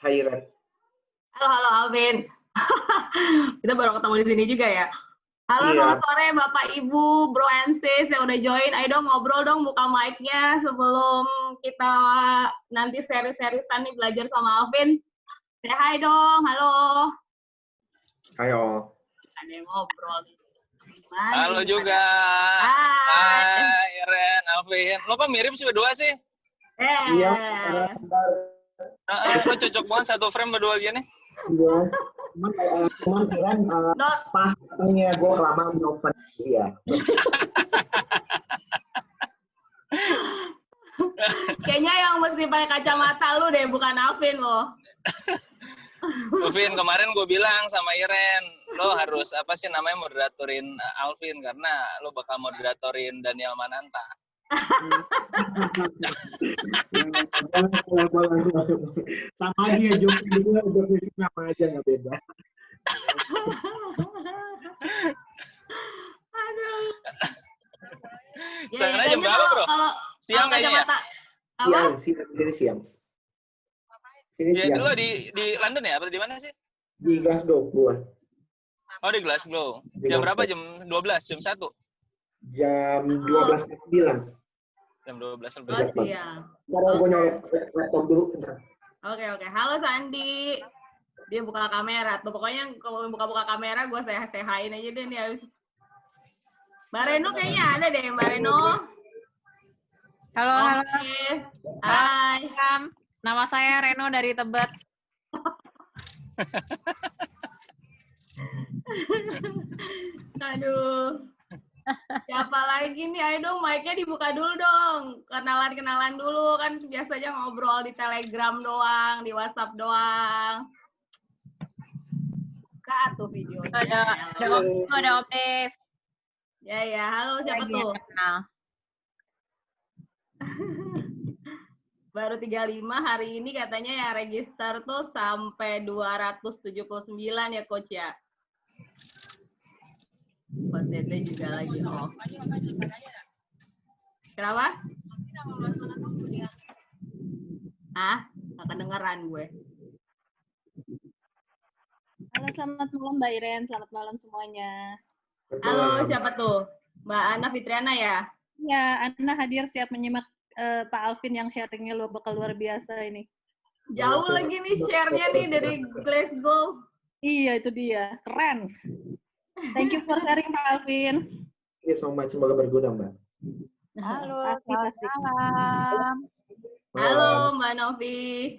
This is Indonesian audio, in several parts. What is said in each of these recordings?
Hai Ren. Halo Alvin. Kita baru ketemu di sini juga ya. Halo, Iya. selamat sore Bapak Ibu, Bro and Sis yang udah join. Ayo dong ngobrol dong, buka mic-nya sebelum kita nanti serius-seriusan nih belajar sama Alvin. Say hi dong, halo. Ayo. Ada yang ngobrol nih. Gimana? Halo juga. Hai Ren, Alvin. Lo kok mirip sih berdua sih? Iya. Lo cocok banget satu frame berdua gini. Iya. Cuman Ren pas katanya gue kelamaan di oven. Iya. Kayaknya yang mesti pakai kacamata lu deh, bukan Alvin lo. Alvin, kemarin gue bilang sama Iren, lo harus apa sih namanya moderatorin Alvin karena lo bakal moderatorin Daniel Mananta. Sama aja ya, joknya sama aja, nggak beda. Aduh. Sana jam berapa, Bro? Siang kayaknya ya? Siang, sini siang. Sini Ya, siang. dulu di London ya? Apa di mana sih? Di Glasgow, gua. Oh, di Glasgow. Jam berapa? Jam 12? Jam 1? Jam 12.09. Jam 12 lebih. Oh, siang. Ntar gue nyari laptop dulu. Oke. Halo Sandi. Dia buka kamera. Tuh pokoknya kalau buka kamera gue sehain aja deh nih habis. Mbak Reno kayaknya ada deh, Mbak Reno. Halo. Hai. Nama saya Reno dari Tebet. Aduh. Siapa lagi nih? Ayo dong, mic-nya dibuka dulu dong. Kenalan dulu. Kan biasanya ngobrol di Telegram doang, di WhatsApp doang. Buka tuh videonya. Ada Om Dev. Ya. Halo, siapa tuh? Baru 35 hari ini katanya yang register tuh sampai 279 ya, Coach ya? Coach Dede juga lagi off. Kenapa? Nggak kedengeran gue. Halo, selamat malam Mbak Iren. Selamat malam semuanya. Halo, siapa tuh? Mbak Ana Fitriana ya? Ya, Ana hadir siap menyimak Pak Alvin yang sharingnya bakal luar biasa ini. Jauh lagi nih share-nya nih dari Glasgow. Iya, itu dia. Keren. Thank you for sharing, Pak Alvin. Thank you so much. Semoga berguna, Mbak. Halo, selamat malam. Halo, Mbak Novi.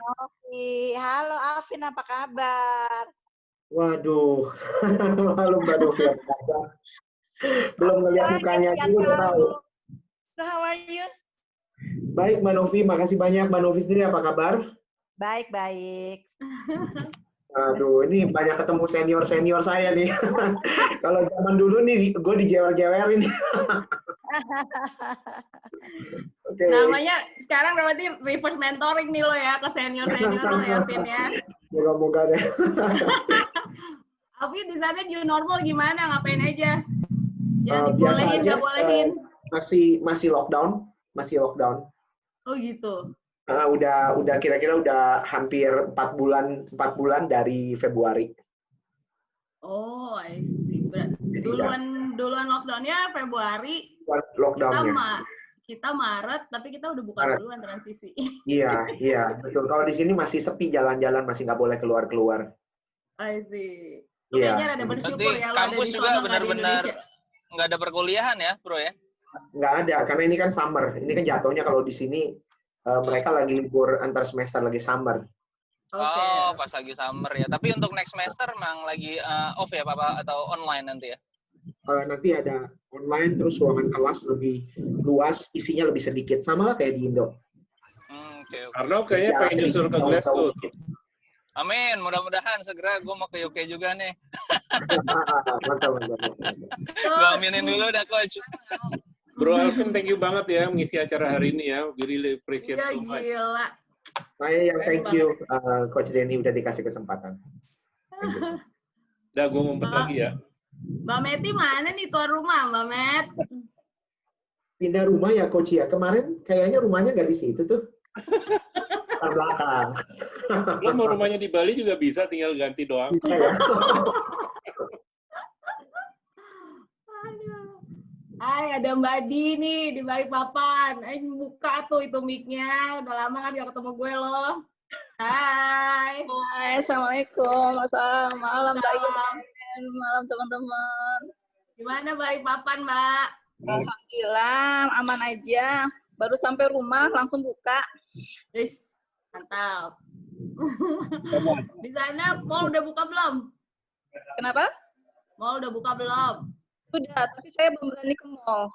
Halo, Alvin, apa kabar? Waduh. Halo, Mbak Novi. Belum ngeliat mukanya juga tahu. So, how are you? Baik, Mbak Novi. Makasih banyak. Mbak Novi sendiri apa kabar? Baik. Aduh, ini banyak ketemu senior saya nih. Kalau zaman dulu nih, gue dijewer-jewerin. Okay. Namanya sekarang berarti reverse mentoring nih lo ya, ke senior-senior lo ya, Vin ya. Moga-moga deh. Alvin, di sana new normal gimana? Ngapain aja? Yang biasa dibolehin, aja. nggak bolehin? Masih lockdown. Oh gitu. Udah kira-kira udah hampir 4 bulan dari Februari. Oh, I see. Duluan lockdownnya Februari. Lockdownnya. Kita Maret, tapi kita udah buka duluan transisi. Iya, betul. Kalau di sini masih sepi, jalan-jalan masih nggak boleh keluar. I see. Iya. Kayaknya ada bersyukur ya. Kampus juga benar-benar nggak ada perkuliahan ya, Bro ya? Nggak ada, karena ini kan summer. Ini kan jatuhnya kalau di sini mereka lagi libur antar semester, lagi summer. Oh, pas lagi summer ya. Tapi untuk next semester emang lagi off ya, Papa, atau online nanti ya? Nanti ada online, terus ruangan kelas lebih luas, isinya lebih sedikit. Sama lah kayak di Indo. Okay. Arno kayaknya pengen nyusul ke Glasgow. Amin, mudah-mudahan segera gue mau ke UK juga nih. Mantap. Gue aminin dulu dah, Coach. Bro Alvin, thank you banget ya mengisi acara hari ini ya. We really appreciate so much. Gila. Saya yang thank you, Coach Denny udah dikasih kesempatan. Udah, gue ngumpet lagi ya. Mbak Meti mana nih tuan rumah, Mbak Met? Pindah rumah ya, Coach ya. Kemarin kayaknya rumahnya nggak di situ tuh. Belakang. Lo mau rumahnya di Bali juga bisa, tinggal ganti doang. Bisa ya. Aduh. Hai, ada Mbak Di nih di Balikpapan. Buka tuh itu mic-nya. Udah lama kan gak ketemu gue loh. Hai. Hai, Assalamualaikum. Assalamualaikum. Malam Mbak Yen. Malam teman-teman. Gimana Balikpapan, Mbak? Alhamdulillah, aman aja. Baru sampai rumah, langsung buka. Wih, mantap. Di sana mall udah buka belum? Kenapa? Mall udah buka belum? Sudah, tapi saya belum berani ke mall.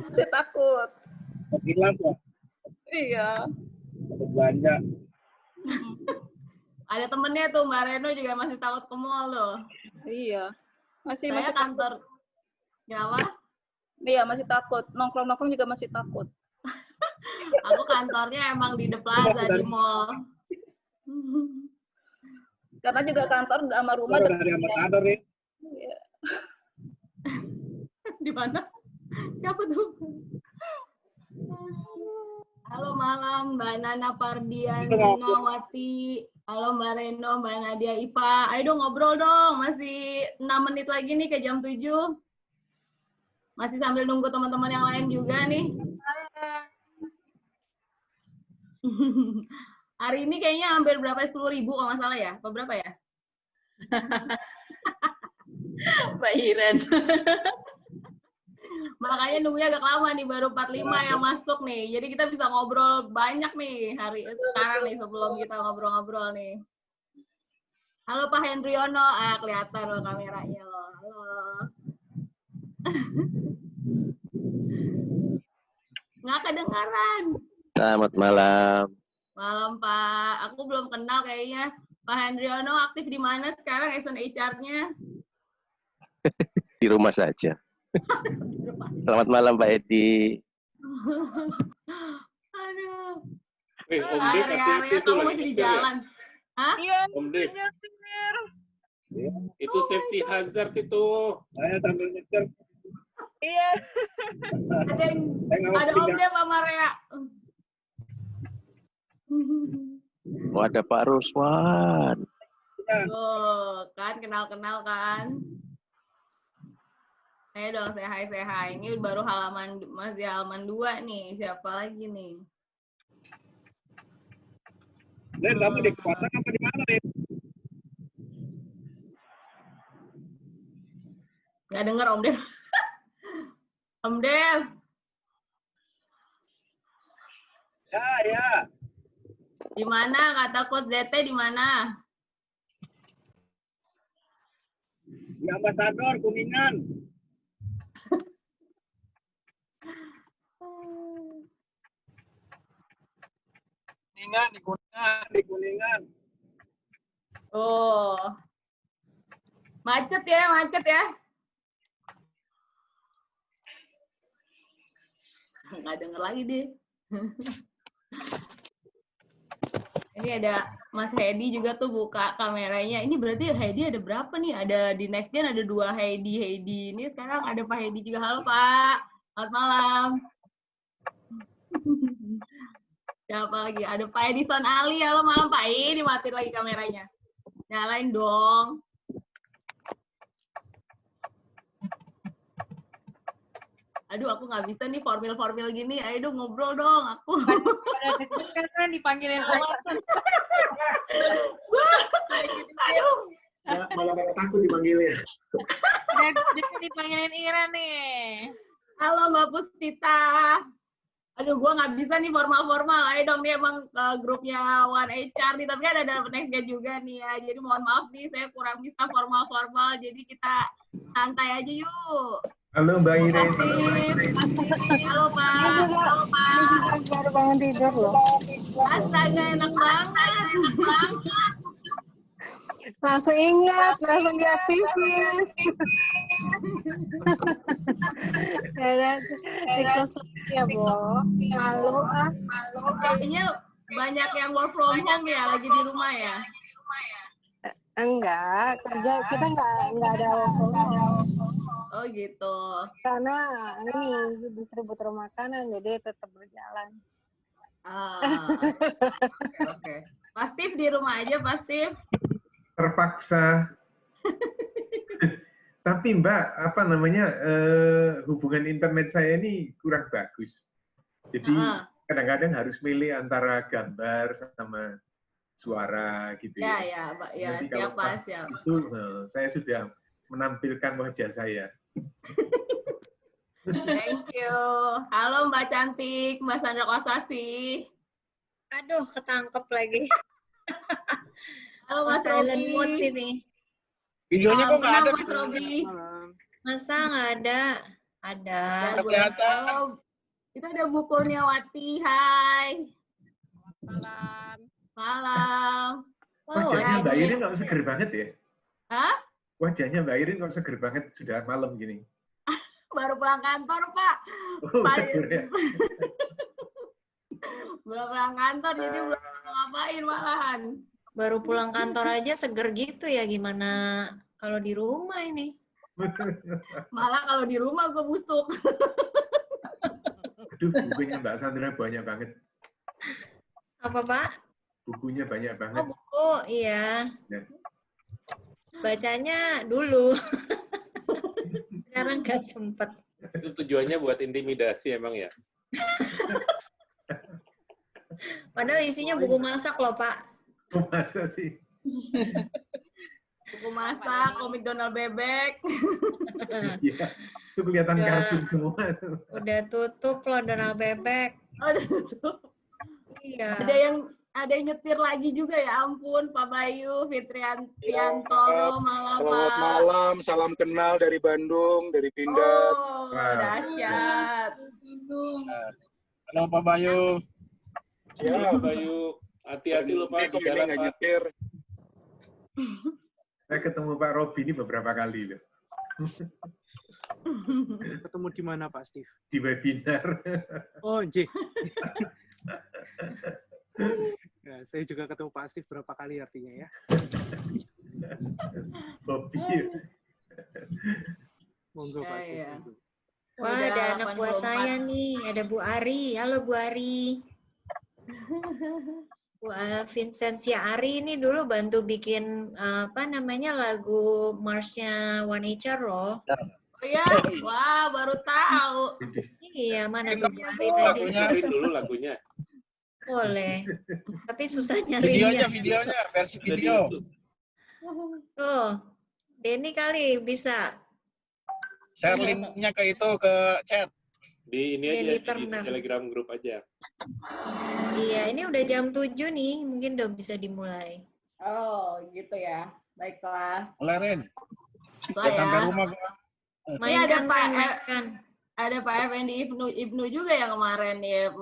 Masih takut. Hilang kok. Iya. Belanja. Ada temennya tuh, Mbak Reno juga masih takut ke mall loh. Iya. Masih Saya kantor. Kenapa? Iya, masih takut. Nongkrong-nongkrong juga masih takut. Aku kantornya emang di The Plaza di mall. Karena juga kantor sama rumah dekat. Iya. Di mana? Siapa tuh? Halo malam Mbak Nana Pardianawati. Halo Mbak Reno, Mbak Nadia Ipa. Ayo dong ngobrol dong. Masih 6 menit lagi nih ke jam 7. Masih sambil nunggu teman-teman yang lain juga nih. Hari ini kayaknya hampir berapa? 10.000 kalau nggak salah ya? Apa berapa ya? Mbak Iren. Makanya nunggunya agak lama nih, baru 45 yang masuk nih. Jadi kita bisa ngobrol banyak nih hari sekarang nih sebelum kita ngobrol-ngobrol nih. Halo Pak Hendriono, kelihatan loh kameranya loh. Halo. Nggak kedengaran. Selamat malam. Malam Pak, aku belum kenal kayaknya. Pak Hendriono aktif di mana sekarang HR-nya? Di rumah saja. Selamat malam Pak Edi. Aduh. Om Dev, hati-hati tuh kamu lagi masih di nyetir ya. jalan. Hah? Iya, Om Dev. Itu safety hazard itu. Saya sambil nyetir. iya. Ada Om Dev sama Rea. Oh, ada Pak Ruswan. Oh, kan kenal-kenal kan. Ayo dong, say hi. Ini baru masih halaman 2 nih. Siapa lagi nih? Len, kamu di kekuatan apa di mana, Len? Nggak denger Om Dev. Om Dev. Ya. Di mana? Kata Coach ZT di mana? Di Ambasador, Kuningan. Di Kuningan. Oh. Macet ya. Nggak denger lagi deh. Ini ada Mas Hedi juga tuh buka kameranya. Ini berarti Hedi ada berapa nih? Ada di Next Gen ada 2 Hedi. Ini sekarang ada Pak Hedi juga. Halo Pak. Selamat malam. Siapa lagi? Ada Pak Edison Ali. Halo malam Pak. Ini mati lagi kameranya. Nyalain dong. Aduh, aku nggak bisa nih formil gini. Ayo dong ngobrol dong. Aku. Pada deg-degan kan dipanggilin orang. Aduh. Malah mereka takut dipanggilnya. Udah deg-degan dipanggilin Ira nih. Halo Mbak Puspita. Aduh, gue nggak bisa nih formal-formal. Ayo dong, nih emang grupnya One HR nih. Tapi kan ada Next Gen juga nih ya. Jadi mohon maaf nih, saya kurang bisa formal-formal. Jadi kita santai aja yuk. Halo Mbak Iren. Halo Pak. Baru bangun tidur loh. Astaga, enak banget. Langsung ingat, langsung diaktifin. Request lagi ya, Bo. Malu ah. Kayaknya banyak yang work from home ya, lagi di rumah ya. Enggak, kerja kita enggak ada work from home. Oh gitu. Karena ini distributor makanan, jadi tetap berjalan. Oke. Pak Steve di rumah aja, Pak Steve. Terpaksa. Tapi Mbak, apa namanya, hubungan internet saya ini kurang bagus. Jadi kadang-kadang harus milih antara gambar sama suara gitu ya. Ya, Mbak. Ya, Nanti kalau pas itu saya sudah menampilkan wajah saya. Thank you. Halo Mbak Cantik, Mbak Sandra Kosasi. Aduh, ketangkep lagi. Halo Mas silent Robi. mode ini. Videonya kok nggak ada? Mas Robi. Masa nggak ada? Ada. Nggak kelihatan. Halo. Itu ada Bu Kurniawati. Hai. Malam. Malam. Wajahnya Mbak Irin kok seger banget ya? Hah? Wajahnya Mbak Irin kok seger banget sudah malam gini. Baru pulang kantor, Pak. Oh, seger ya. Belum pulang kantor, jadi belum ngapain malahan. Baru pulang kantor aja seger gitu ya, gimana kalau di rumah ini? Malah kalau di rumah gue busuk. Aduh, bukunya Mbak Sandra banyak banget. Apa, Pak? Bukunya banyak banget. Oh, buku, iya. Ya. Bacanya dulu. Sekarang nggak sempet. Itu tujuannya buat intimidasi emang ya? Padahal isinya buku masak loh, Pak. Oh, masa sih? Buku masak, komik Donald Bebek. Iya, itu kelihatan kartun semua. Udah tutup loh Donald Bebek. Oh, udah tutup. Iya. Ada yang nyetir lagi juga ya ampun, Pak Bayu, Fitriantoro, malam Pak. Selamat malam, salam kenal dari Bandung, dari Pindad. Oh, dahsyat. Halo Pak Bayu. Ya, Pak Bayu. Hati-hati lo Pak, di jalan Pak. Nyetir. Saya ketemu Pak Robi ini beberapa kali loh. Ketemu di mana Pak Steve? Di webinar. Oh, J. Ya, saya juga ketemu Pak Steve berapa kali artinya ya. Robi. Monggo Pak Steve. Ya. Wah, ada anak buah saya nih, ada Bu Ari. Halo Bu Ari. Bu Vincentia Ari ini dulu bantu bikin apa namanya lagu Marsnya One HR loh. Oh ya, wah baru tahu. Iya, mana tuh Bu Ari tadi? Dengerin dulu lagunya. Boleh. Tapi susah nyarinya. Videonya, versi video. Tuh, Denny kali bisa. Share linknya ke itu, ke chat. Di ini aja, di Telegram grup aja. Iya, ini udah jam 7 nih, mungkin udah bisa dimulai. Oh, gitu ya. Baiklah. Mulai, Ren. Baik, Sampai ya. rumah gua. Mainkan, ada Pak Effendi Ibnu juga yang kemarin ya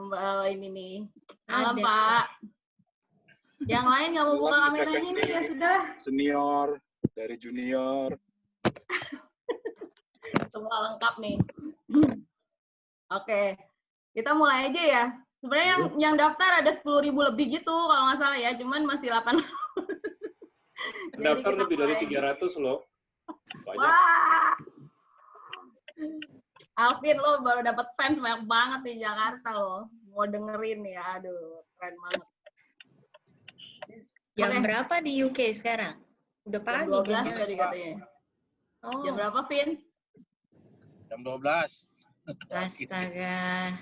ini nih. Malam Ada. Pak. Yang lain nggak mau buka kameranya nih ya sudah. Senior dari junior. Semua lengkap nih. Oke, kita mulai aja ya. Sebenarnya yang daftar ada 10.000 lebih gitu kalau nggak salah ya, cuman masih 8. Daftar lebih dari 300 loh. Banyak. Wah. Alvin lo baru dapat fans banyak banget di Jakarta lo. Mau dengerin ya, aduh keren banget. Jam berapa di UK sekarang? Udah pagi jam 12 kayaknya. tadi katanya. Oh. Jam berapa, Vin? Jam 12. Astaga.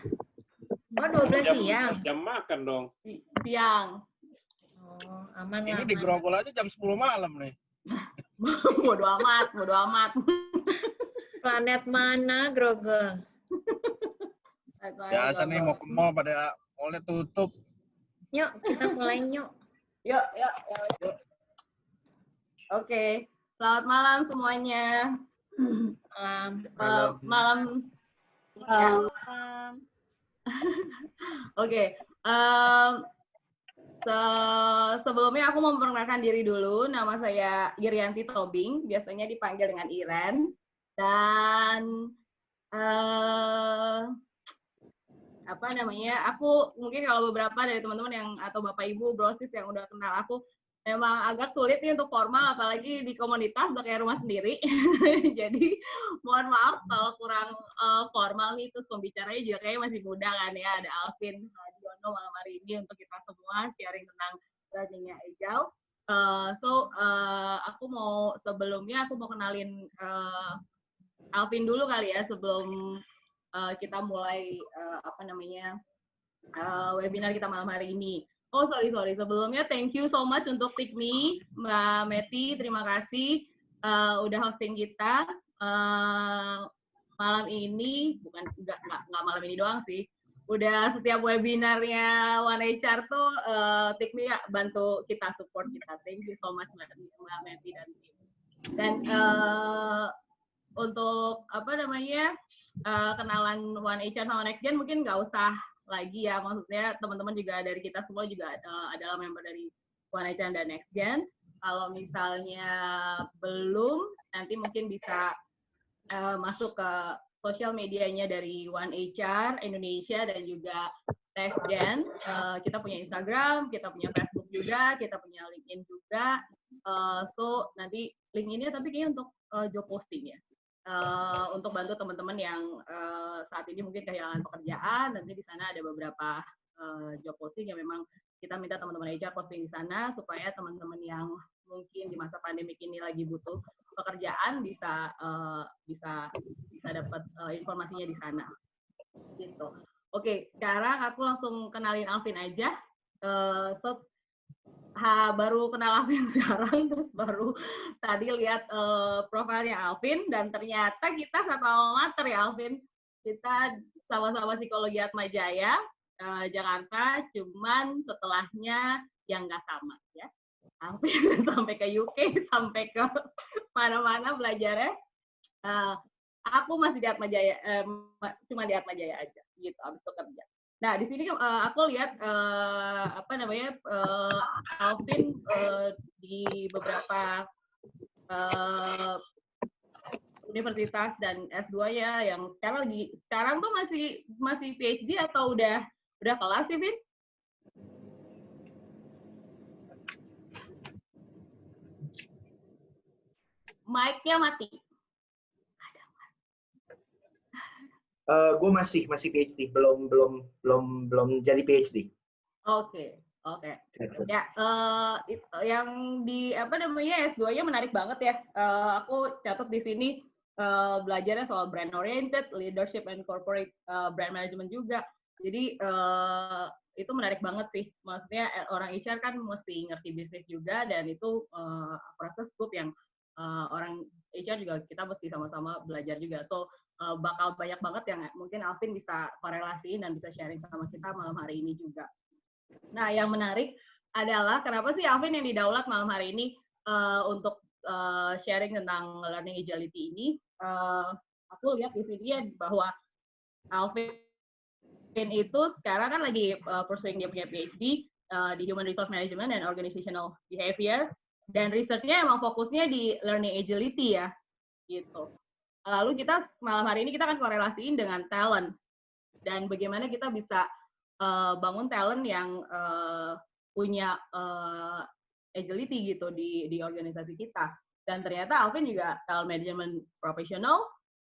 Oh, 12 siang. Jam makan dong. Siang. Oh, aman Ini lah. di Grogol aja jam 10 malam nih. Bodo amat, bodo amat. Planet mana, Grogol? Biasa nih mau ke mall pada mallnya tutup. Yuk, kita mulai yuk. Yuk. Oke, selamat malam semuanya. Malam. Oke, sebelumnya aku mau memperkenalkan diri dulu. Nama saya Irianti Tobing, biasanya dipanggil dengan Iren. Dan apa namanya? Aku mungkin kalau beberapa dari teman-teman yang atau Bapak Ibu brosis yang udah kenal aku, memang agak sulit nih untuk formal, apalagi di komunitas udah kayak rumah sendiri. Jadi mohon maaf kalau kurang formal nih, terus pembicaranya juga kayaknya masih muda kan ya. Ada Alvin Hadiono Bantu malam hari ini untuk kita semua sharing tentang learning-nya Agile. Aku mau kenalin Alvin dulu kali ya sebelum kita mulai webinar kita malam hari ini. Oh sorry sebelumnya thank you so much untuk Tikmi, Mbak Meti, terima kasih udah hosting kita malam ini, nggak malam ini doang sih. Udah setiap webinarnya One HR tuh Tikmi bantu kita, support kita. Thank you so much Mbak Meti dan tim. Dan untuk kenalan One HR sama Next Gen mungkin nggak usah lagi ya, maksudnya teman-teman juga dari kita semua juga adalah member dari One HR dan Next Gen. Kalau misalnya belum, nanti mungkin bisa masuk ke sosial medianya dari One HR Indonesia dan juga Next Gen. Kita punya Instagram, kita punya Facebook juga, kita punya LinkedIn juga. Nanti link ini tapi kayaknya untuk job posting ya. Untuk bantu teman-teman yang saat ini mungkin kehilangan pekerjaan, nanti di sana ada beberapa job posting yang memang kita minta teman-teman HR posting di sana supaya teman-teman yang mungkin di masa pandemik ini lagi butuh pekerjaan bisa dapat informasinya di sana. Gitu. Oke, sekarang aku langsung kenalin Alvin aja. Baru kenal Alvin sekarang, terus baru tadi lihat profilnya Alvin, dan ternyata kita satu alma mater ya Alvin. Kita sama-sama psikologi Atmajaya, Jakarta, cuman setelahnya yang nggak sama ya. Alvin sampai ke UK, sampai ke mana-mana belajarnya. Aku masih di Atmajaya, cuma di Atmajaya aja, gitu, abis itu kerja. Nah, di sini aku lihat Alvin di beberapa universitas dan S2 ya, yang sekarang tuh masih PhD atau udah kelas sih, Vin? Mic-nya mati. Gue masih PhD, belum jadi PhD. Oke. Ya, yang di S2-nya menarik banget ya. Aku catat di sini belajarnya soal brand oriented, leadership and corporate brand management juga. Jadi itu menarik banget sih. Maksudnya orang HR kan mesti ngerti bisnis juga, dan itu proses scoop yang orang HR juga kita mesti sama-sama belajar juga. So bakal banyak banget yang mungkin Alvin bisa korelasiin dan bisa sharing sama kita malam hari ini juga. Nah, yang menarik adalah kenapa sih Alvin yang didaulat malam hari ini untuk sharing tentang learning agility ini. Aku lihat di sini bahwa Alvin itu sekarang kan lagi pursuing dia punya PhD di Human Resource Management and Organizational Behavior, dan research-nya emang fokusnya di learning agility ya, gitu. Lalu kita malam hari ini kita akan korelasiin dengan talent, dan bagaimana kita bisa bangun talent yang punya agility gitu di organisasi kita. Dan ternyata Alvin juga talent management professional,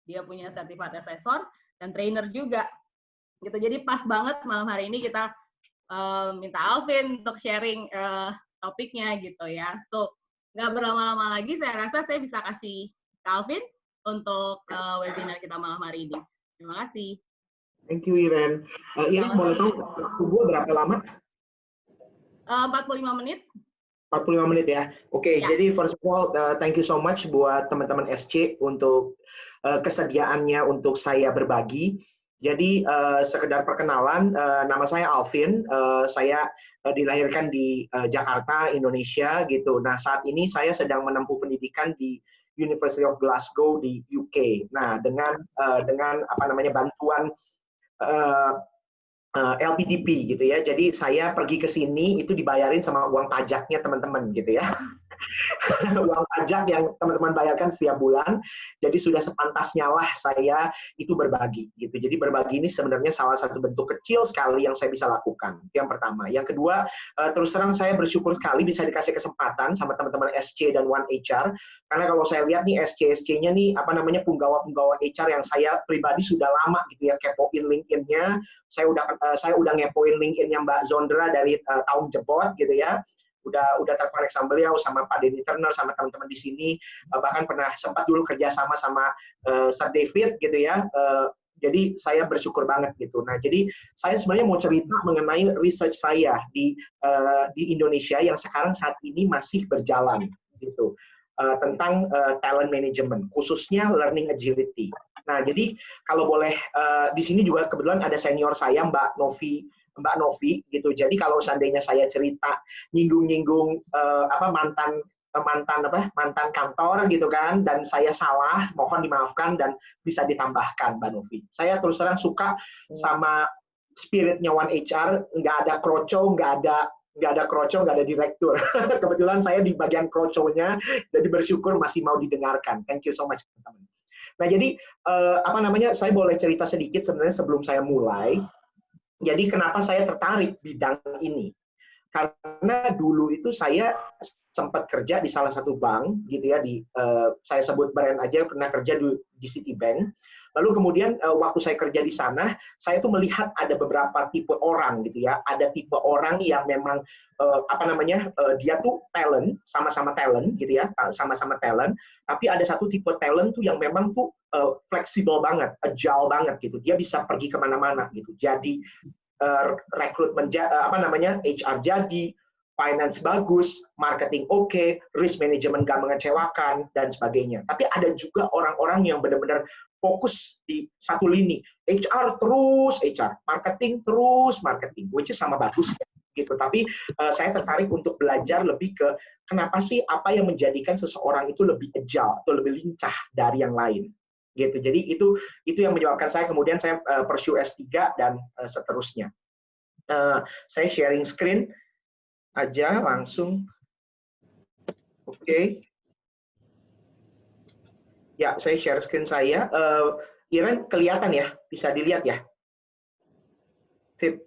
dia punya certified assessor dan trainer juga. Gitu. Jadi pas banget malam hari ini kita minta Alvin untuk sharing topiknya gitu ya. So nggak berlama-lama lagi, saya rasa saya bisa kasih ke Alvin untuk webinar kita malam hari ini. Terima kasih. Thank you, Iren. Iren, boleh tahu waktu gue berapa lama? 45 menit. 45 menit ya. Oke, ya. Jadi first of all, thank you so much buat teman-teman SC untuk kesediaannya untuk saya berbagi. Jadi sekedar perkenalan, nama saya Alvin. Saya dilahirkan di Jakarta, Indonesia gitu. Nah, saat ini saya sedang menempuh pendidikan di University of Glasgow di UK. Nah, dengan bantuan LPDP gitu ya. Jadi saya pergi ke sini itu dibayarin sama uang pajaknya teman-teman gitu ya. uang pajak yang teman-teman bayarkan setiap bulan. Jadi sudah sepantasnya lah saya itu berbagi gitu. Jadi berbagi ini sebenarnya salah satu bentuk kecil sekali yang saya bisa lakukan. Itu yang pertama. Yang kedua, terus terang saya bersyukur sekali bisa dikasih kesempatan sama teman-teman SC dan One HR. Karena kalau saya lihat nih SC-nya nih penggawa-penggawa HR yang saya pribadi sudah lama gitu ya kepoin LinkedIn-nya. Saya udah ngepoin LinkedIn-nya Mbak Zondra dari tahun jebot gitu ya. Udah terkonek sama beliau, sama Pak Denny Turner, sama teman-teman di sini, bahkan pernah sempat dulu kerja sama Sir David gitu ya. Jadi saya bersyukur banget gitu. Nah, jadi saya sebenarnya mau cerita mengenai research saya di Indonesia yang sekarang saat ini masih berjalan gitu, tentang talent management, khususnya learning agility. Nah, jadi kalau boleh di sini juga kebetulan ada senior saya Mbak Novi gitu. Jadi kalau seandainya saya cerita nyinggung-nyinggung mantan kantor gitu kan, dan saya salah, mohon dimaafkan dan bisa ditambahkan Mbak Novi. Saya terus terang suka sama spiritnya One HR, nggak ada kroco, nggak ada direktur. Kebetulan saya di bagian kroconya, jadi bersyukur masih mau didengarkan. Thank you so much teman-teman. Nah jadi saya boleh cerita sedikit sebenarnya sebelum saya mulai. Jadi kenapa saya tertarik bidang ini? Karena dulu itu saya sempat kerja di salah satu bank gitu ya, saya sebut brand aja, pernah kerja di Citibank. Lalu kemudian waktu saya kerja di sana, saya tuh melihat ada beberapa tipe orang gitu ya. Ada tipe orang yang memang dia tuh talent, sama-sama talent gitu ya, sama-sama talent. Tapi ada satu tipe talent tuh yang memang tuh fleksibel banget, agile banget gitu. Dia bisa pergi kemana-mana gitu. Jadi rekrutmen HR jadi, finance bagus, marketing oke, risk management gak mengecewakan dan sebagainya. Tapi ada juga orang-orang yang benar-benar fokus di satu lini, HR terus HR, marketing terus marketing, which is sama bagus gitu. Tapi saya tertarik untuk belajar lebih ke kenapa sih apa yang menjadikan seseorang itu lebih agile atau lebih lincah dari yang lain gitu. Jadi itu yang menyebabkan saya kemudian saya pursue S3 dan seterusnya. Saya sharing screen aja langsung. Oke. Ya, saya share screen saya. Iren kelihatan ya? Bisa dilihat ya? Sip.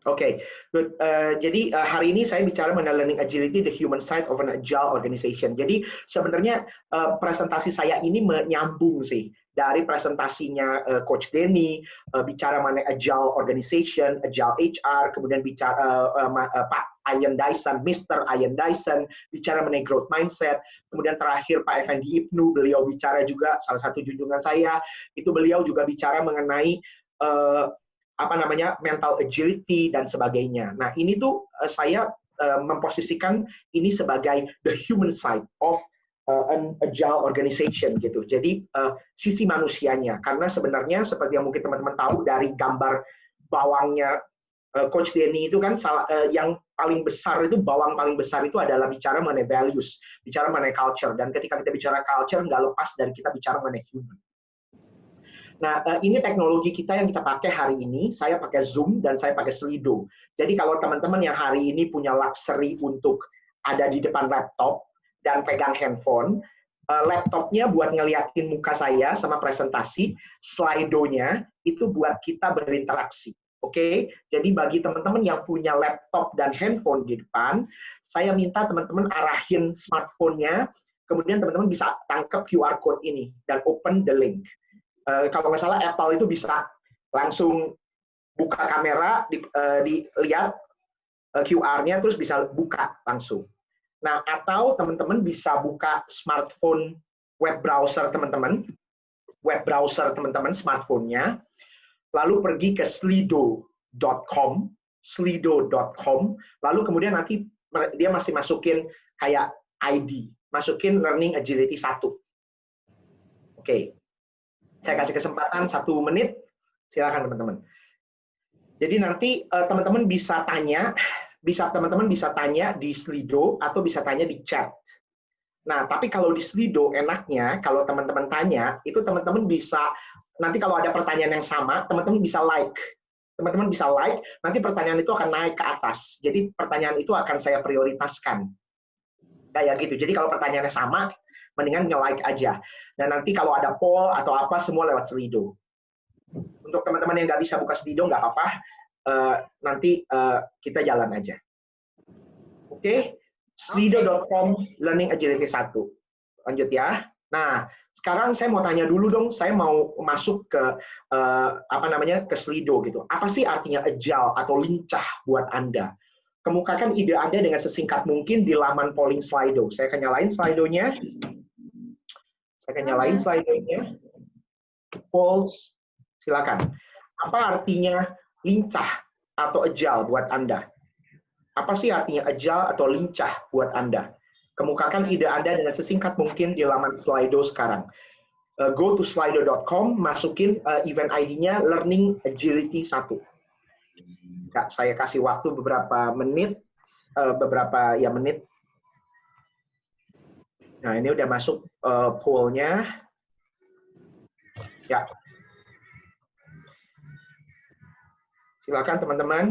Oke, good. Jadi hari ini saya bicara mengenai learning agility, the human side of an agile organization. Jadi sebenarnya presentasi saya ini menyambung sih dari presentasinya Coach Denny, bicara mengenai agile organization, agile HR, kemudian bicara Pak Ian Dyson, Mr. Ian Dyson, bicara mengenai growth mindset, kemudian terakhir Pak Effendi Ibnu, beliau bicara juga, salah satu junjungan saya, itu beliau juga bicara mengenai mental agility dan sebagainya. Nah, ini tuh saya memposisikan ini sebagai the human side of an agile organization gitu. Jadi sisi manusianya, karena sebenarnya seperti yang mungkin teman-teman tahu dari gambar bawangnya Coach Denny itu kan yang paling besar itu, bawang paling besar itu adalah bicara mengenai values, bicara mengenai culture, dan ketika kita bicara culture nggak lepas dari kita bicara mengenai human. Nah, ini teknologi kita yang kita pakai hari ini. Saya pakai Zoom dan saya pakai Slido. Jadi kalau teman-teman yang hari ini punya luxury untuk ada di depan laptop dan pegang handphone, laptopnya buat ngeliatin muka saya sama presentasi, Slido-nya itu buat kita berinteraksi. Oke, jadi bagi teman-teman yang punya laptop dan handphone di depan, saya minta teman-teman arahin smartphone-nya, kemudian teman-teman bisa tangkap QR code ini dan open the link. Kalau nggak salah Apple itu bisa langsung buka kamera, dilihat QR-nya, terus bisa buka langsung. Nah, atau teman-teman bisa buka smartphone web browser teman-teman, smartphone-nya, lalu pergi ke slido.com, lalu kemudian nanti dia masih masukin kayak ID, masukin Learning Agility 1. Oke. Saya kasih kesempatan 1 menit, silakan teman-teman. Jadi nanti teman-teman bisa tanya di Slido atau bisa tanya di chat. Nah, tapi kalau di Slido enaknya kalau teman-teman tanya, itu teman-teman bisa, nanti kalau ada pertanyaan yang sama, teman-teman bisa like. Teman-teman bisa like, nanti pertanyaan itu akan naik ke atas. Jadi pertanyaan itu akan saya prioritaskan. Kayak gitu. Jadi kalau pertanyaannya sama, mendingan nge-like aja. Dan nanti kalau ada poll atau apa, semua lewat Slido. Untuk teman-teman yang nggak bisa buka Slido, nggak apa-apa. Nanti kita jalan aja. Oke? Slido.com Learning Agility 1. Lanjut ya. Nah, sekarang saya mau tanya dulu dong, saya mau masuk ke ke Slido gitu. Apa sih artinya agile atau lincah buat Anda? Kemukakan ide Anda dengan sesingkat mungkin di laman polling Slido. Saya akan nyalain Slido-nya. Polls, silakan. Apa artinya lincah atau agile buat Anda? Apa sih artinya agile atau lincah buat Anda? Kemukakan ide Anda dengan sesingkat mungkin di laman Slido sekarang. Go to slido.com, masukin event ID-nya Learning Agility 1. Saya kasih waktu beberapa menit. Nah, ini udah masuk poll-nya. Ya. Silakan teman-teman,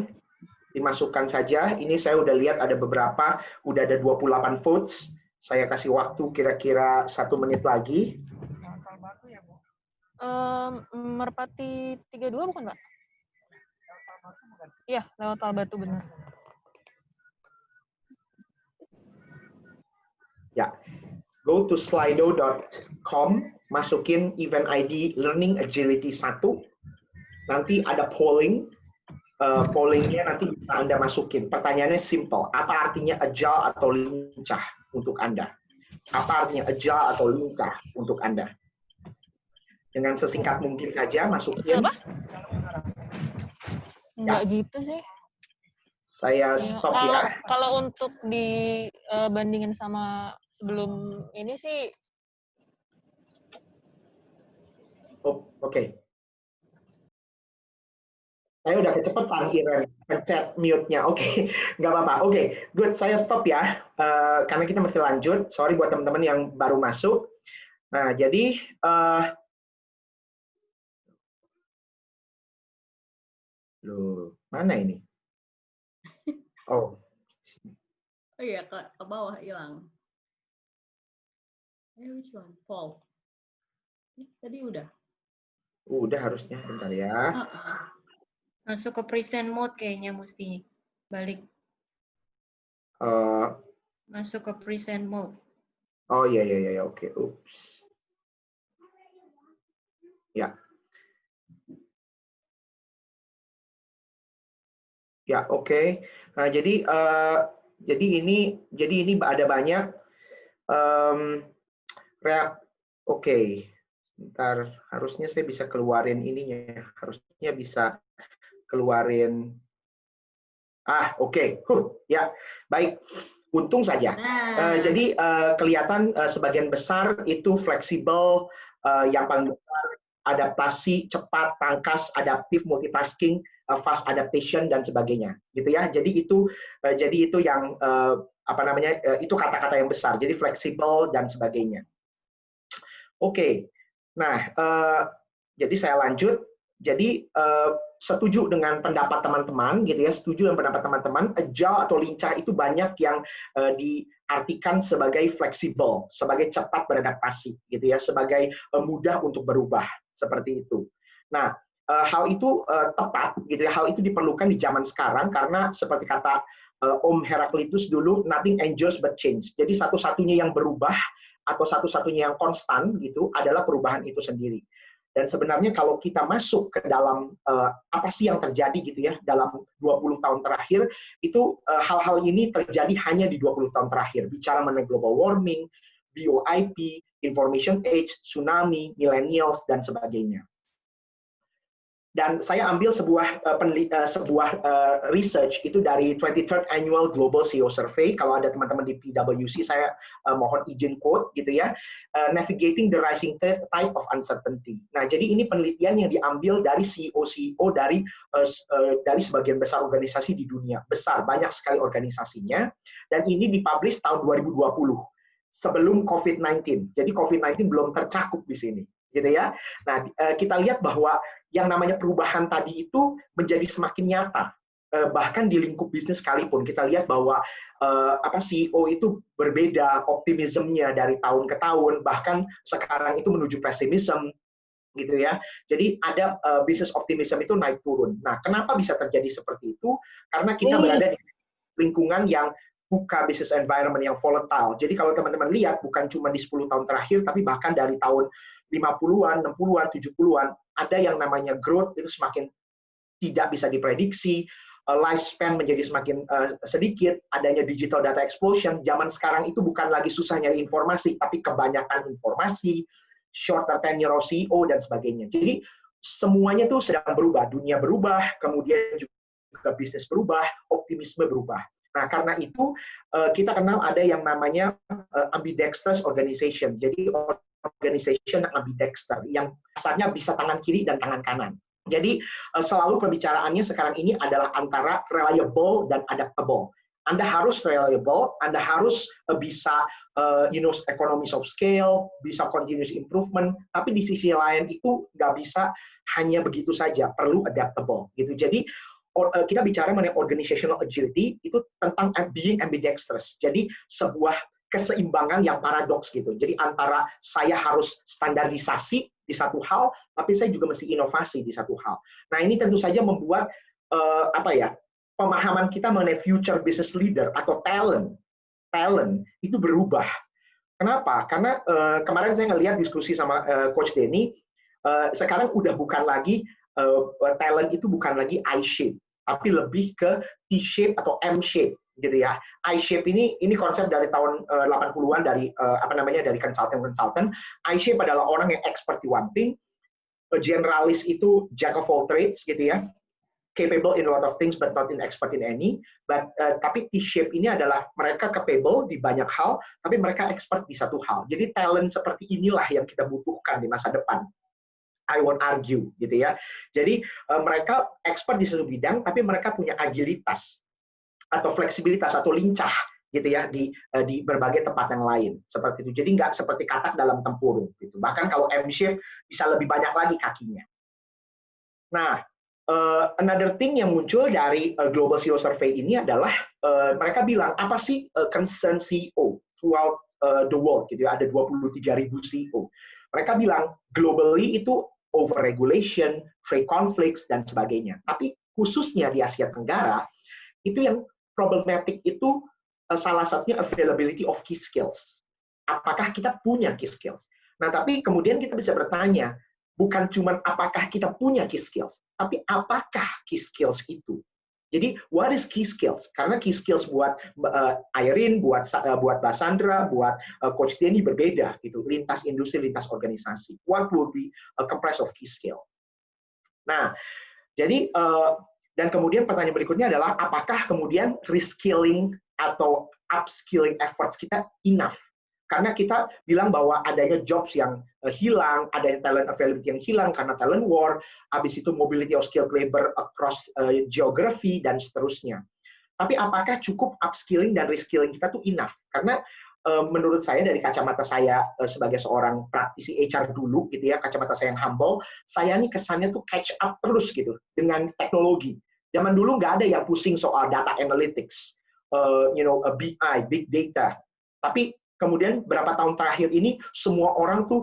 dimasukkan saja. Ini saya udah lihat ada beberapa, udah ada 28 votes. Saya kasih waktu kira-kira 1 menit lagi. Merpati 32 bukan, Mbak? Iya, lewat Talbatu benar. Ya, go to slido.com, masukin event ID Learning Agility 1. Nanti ada polling. Pollingnya nanti bisa Anda masukin. Pertanyaannya simple. Apa artinya agile atau lincah untuk Anda? Apa artinya agile atau lincah untuk Anda? Dengan sesingkat mungkin saja masukin. Apa? Enggak gitu sih. Saya stop ya. Kalau untuk dibandingin sama sebelum ini sih. Oh, oke. Saya udah kecepatan, Iren. Pencet mute-nya. Oke, nggak apa-apa. Oke, good. Saya stop ya. Karena kita mesti lanjut. Sorry buat teman-teman yang baru masuk. Nah, jadi loh, mana ini? Oh iya, ke bawah hilang. Which one? False. Tadi udah. Udah harusnya, bentar ya. Masuk ke present mode kayaknya mesti balik. Masuk ke present mode. Oh iya, oke. Ups. Ya. Ya, oke. Nah, jadi ini ada banyak oke. Bentar, harusnya saya bisa keluarin ininya. Harusnya bisa keluarin. Oke. Ya, baik. Untung saja. Jadi kelihatan sebagian besar itu fleksibel, yang paling besar adaptasi cepat, tangkas, adaptif, multitasking, fast adaptation dan sebagainya, gitu ya. Jadi itu yang itu kata-kata yang besar. Jadi fleksibel dan sebagainya. Oke. Nah, jadi saya lanjut. Jadi setuju dengan pendapat teman-teman, gitu ya. Setuju dengan pendapat teman-teman. Agile atau lincah itu banyak yang diartikan sebagai fleksibel, sebagai cepat beradaptasi, gitu ya, sebagai mudah untuk berubah, seperti itu. Nah, hal itu tepat, gitu ya. Hal itu diperlukan di zaman sekarang karena seperti kata Om Heraklitus dulu, nothing endures but change. Jadi satu-satunya yang berubah atau satu-satunya yang konstan gitu adalah perubahan itu sendiri. Dan sebenarnya kalau kita masuk ke dalam apa sih yang terjadi gitu ya dalam 20 tahun terakhir, itu hal-hal ini terjadi hanya di 20 tahun terakhir. Bicara mengenai global warming, VoIP, information age, tsunami, millennials dan sebagainya. Dan saya ambil sebuah research itu dari 23rd Annual Global CEO Survey. Kalau ada teman-teman di PwC, saya mohon izin quote gitu ya. Navigating the rising tide of uncertainty. Nah, jadi ini penelitian yang diambil dari CEO dari sebagian besar organisasi di dunia. Besar, banyak sekali organisasinya. Dan ini dipublish tahun 2020 sebelum COVID-19. Jadi COVID-19 belum tercakup di sini, gitu ya. Nah, kita lihat bahwa yang namanya perubahan tadi itu menjadi semakin nyata. bahkan di lingkup bisnis sekalipun kita lihat bahwa CEO itu berbeda optimismnya dari tahun ke tahun, bahkan sekarang itu menuju pesimism gitu ya. Jadi ada business optimism itu naik turun. Nah, kenapa bisa terjadi seperti itu? Karena kita berada di lingkungan yang buka business environment yang volatile. Jadi kalau teman-teman lihat, bukan cuma di 10 tahun terakhir, tapi bahkan dari tahun 50-an, 60-an, 70-an, ada yang namanya growth itu semakin tidak bisa diprediksi, lifespan menjadi semakin sedikit, adanya digital data explosion. Zaman sekarang itu bukan lagi susah nyari informasi, tapi kebanyakan informasi, shorter tenure of CEO, dan sebagainya. Jadi semuanya tuh sedang berubah, dunia berubah, kemudian juga bisnis berubah, optimisme berubah. Nah, karena itu kita kenal ada yang namanya ambidextrous organization. Jadi organization ambidexter yang asalnya bisa tangan kiri dan tangan kanan. Jadi selalu pembicaraannya sekarang ini adalah antara reliable dan adaptable. Anda harus reliable, Anda harus bisa economies of scale, bisa continuous improvement, tapi di sisi lain itu nggak bisa hanya begitu saja, perlu adaptable gitu. Jadi kita bicara mengenai organizational agility itu tentang being ambidextrous. Jadi sebuah keseimbangan yang paradoks gitu. Jadi antara saya harus standarisasi di satu hal, tapi saya juga mesti inovasi di satu hal. Nah, ini tentu saja membuat pemahaman kita mengenai future business leader atau talent itu berubah. Kenapa? Karena kemarin saya ngelihat diskusi sama Coach Denny, sekarang udah bukan lagi talent itu bukan lagi I-shape, tapi lebih ke T-shape atau M-shape gitu ya. I-shape ini konsep dari tahun 80-an dari dari konsultan. I-shape adalah orang yang expert di one thing, generalis itu jack of all trades gitu ya. Capable in a lot of things but not in expert in any. Tapi T-shape ini adalah mereka capable di banyak hal, tapi mereka expert di satu hal. Jadi talent seperti inilah yang kita butuhkan di masa depan. I won't argue, gitu ya. Jadi mereka expert di satu bidang, tapi mereka punya agilitas atau fleksibilitas atau lincah, gitu ya, di berbagai tempat yang lain, seperti itu. Jadi nggak seperti katak dalam tempurung, gitu. Bahkan kalau M-shape bisa lebih banyak lagi kakinya. Nah, another thing yang muncul dari Global CEO Survey ini adalah mereka bilang apa sih concern CEO throughout the world, gitu ya. Ada 23.000 CEO. Mereka bilang globally itu overregulation, trade conflicts, dan sebagainya. Tapi khususnya di Asia Tenggara, itu yang problematik itu salah satunya availability of key skills. Apakah kita punya key skills? Nah, tapi kemudian kita bisa bertanya, bukan cuma apakah kita punya key skills, tapi apakah key skills itu? Jadi, what is key skills? Karena key skills buat Irene, buat Mbak Sandra, buat Coach Denny berbeda, gitu. Lintas industri, lintas organisasi. What will be comprised of key skill? Nah, jadi dan kemudian pertanyaan berikutnya adalah apakah kemudian reskilling atau upskilling efforts kita enough? Karena kita bilang bahwa adanya jobs yang hilang, adanya talent availability yang hilang karena talent war, habis itu mobility of skilled labor across geography, dan seterusnya. Tapi apakah cukup upskilling dan reskilling kita tuh enough? Karena menurut saya dari kacamata saya sebagai seorang praktisi HR dulu, gitu ya, kacamata saya yang humble, saya nih kesannya tuh catch up terus gitu dengan teknologi. Zaman dulu nggak ada yang pusing soal data analytics, BI, big data. Tapi kemudian berapa tahun terakhir ini semua orang tuh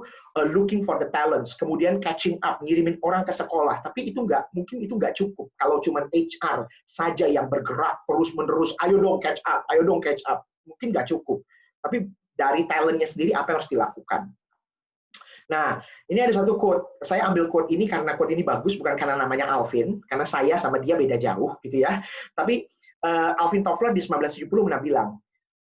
looking for the talents, kemudian catching up, ngirimin orang ke sekolah. Tapi itu mungkin itu nggak cukup. Kalau cuma HR saja yang bergerak terus-menerus, ayo dong catch up, mungkin nggak cukup. Tapi dari talentnya sendiri apa yang harus dilakukan? Nah, ini ada satu quote. Saya ambil quote ini karena quote ini bagus, bukan karena namanya Alvin, karena saya sama dia beda jauh, gitu ya. Tapi Alvin Toffler di 1970 pernah bilang,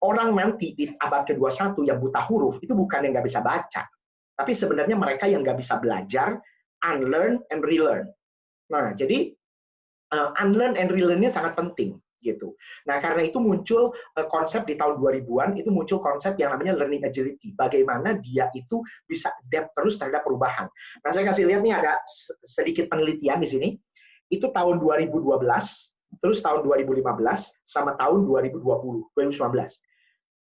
orang nanti di abad ke-21 yang buta huruf itu bukan yang nggak bisa baca, tapi sebenarnya mereka yang nggak bisa belajar, unlearn and relearn. Nah, jadi unlearn and relearn-nya sangat penting, gitu. Nah, karena itu muncul konsep di tahun 2000-an, itu muncul konsep yang namanya learning agility. Bagaimana dia itu bisa adapt terus terhadap perubahan. Nah, saya kasih lihat nih ada sedikit penelitian di sini. Itu tahun 2012, terus tahun 2015, sama tahun 2019.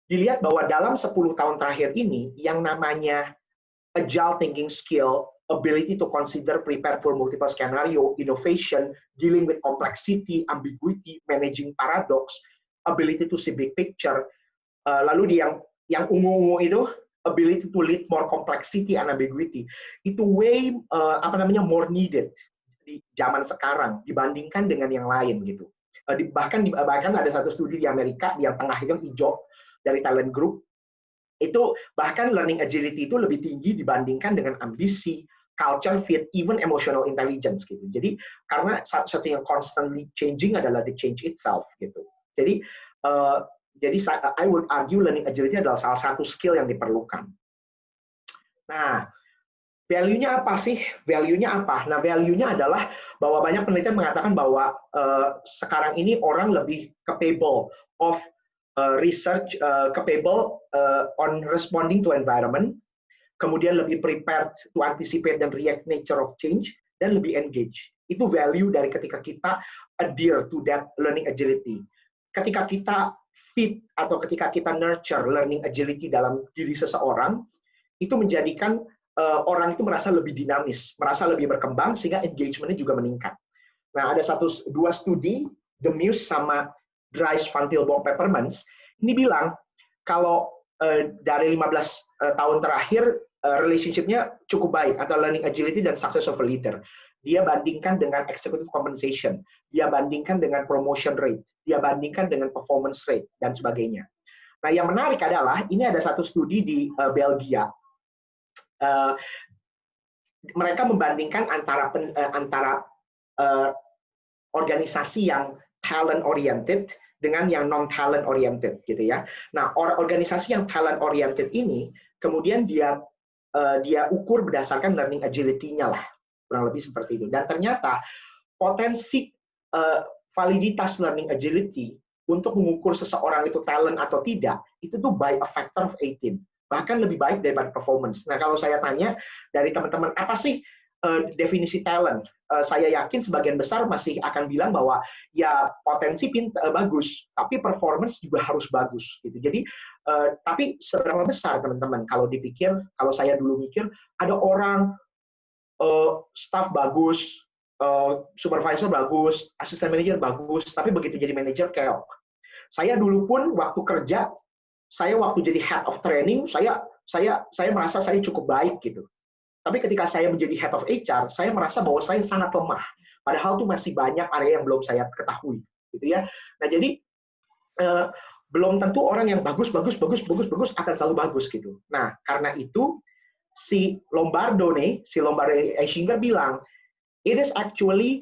Dilihat bahwa dalam 10 tahun terakhir ini, yang namanya agile thinking skill, ability to consider, prepare for multiple scenario, innovation, dealing with complexity, ambiguity, managing paradox, ability to see big picture. Lalu di yang ungu-ungu itu, ability to lead more complexity and ambiguity, itu way more needed di zaman sekarang dibandingkan dengan yang lain gitu. Bahkan ada satu studi di Amerika di yang tengah itu hijau dari Talent Group, itu bahkan learning agility itu lebih tinggi dibandingkan dengan ambisi, culture fit, even emotional intelligence gitu. Jadi karena satu yang constantly changing adalah the change itself gitu. Jadi I would argue learning agility adalah salah satu skill yang diperlukan. Nah, value-nya apa sih? Value-nya apa? Nah, value-nya adalah bahwa banyak penelitian mengatakan bahwa sekarang ini orang lebih capable of research, capable on responding to environment, kemudian lebih prepared to anticipate dan react nature of change, dan lebih engage. Itu value dari ketika kita adhere to that learning agility. Ketika kita fit atau ketika kita nurture learning agility dalam diri seseorang, itu menjadikan orang itu merasa lebih dinamis, merasa lebih berkembang, sehingga engagement-nya juga meningkat. Nah, ada dua studi, The Muse sama Dries van Tilburg-Peppermans, ini bilang kalau dari 15 tahun terakhir, relationship-nya cukup baik antara learning agility dan success of a leader. Dia bandingkan dengan executive compensation, dia bandingkan dengan promotion rate, dia bandingkan dengan performance rate, dan sebagainya. Nah, yang menarik adalah, ini ada satu studi di Belgia. Mereka membandingkan antara organisasi yang talent oriented dengan yang non talent oriented gitu ya. Nah, organisasi yang talent oriented ini kemudian dia ukur berdasarkan learning agility-nya lah, kurang lebih seperti itu. Dan ternyata potensi validitas learning agility untuk mengukur seseorang itu talent atau tidak, itu tuh by a factor of 18. Bahkan lebih baik daripada performance. Nah, kalau saya tanya dari teman-teman, apa sih definisi talent? Saya yakin sebagian besar masih akan bilang bahwa ya potensi bagus, tapi performance juga harus bagus. Gitu. Jadi, tapi seberapa besar teman-teman? Kalau dipikir, kalau saya dulu mikir, ada orang staff bagus, supervisor bagus, asisten manajer bagus, tapi begitu jadi manajer keok. Saya dulu pun waktu kerja, saya waktu jadi head of training, saya merasa saya cukup baik gitu. Tapi ketika saya menjadi head of HR, saya merasa bahwa saya sangat lemah. Padahal tuh masih banyak area yang belum saya ketahui, gitu ya. Nah jadi belum tentu orang yang bagus akan selalu bagus gitu. Nah karena itu si Lombardo Echinger bilang, it is actually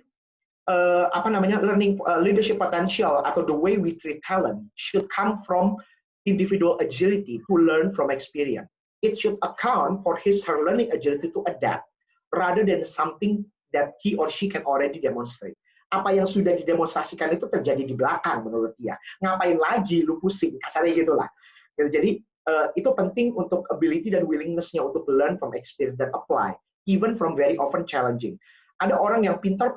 leadership potential atau the way we treat talent should come from individual agility to learn from experience. It should account for her learning agility to adapt rather than something that he or she can already demonstrate. Apa yang sudah didemonstrasikan itu terjadi di belakang menurut dia. Ngapain lagi lu pusing, kasarnya gitulah. Jadi itu penting untuk ability dan willingness-nya untuk learn from experience dan apply, even from very often challenging. Ada orang yang pintar,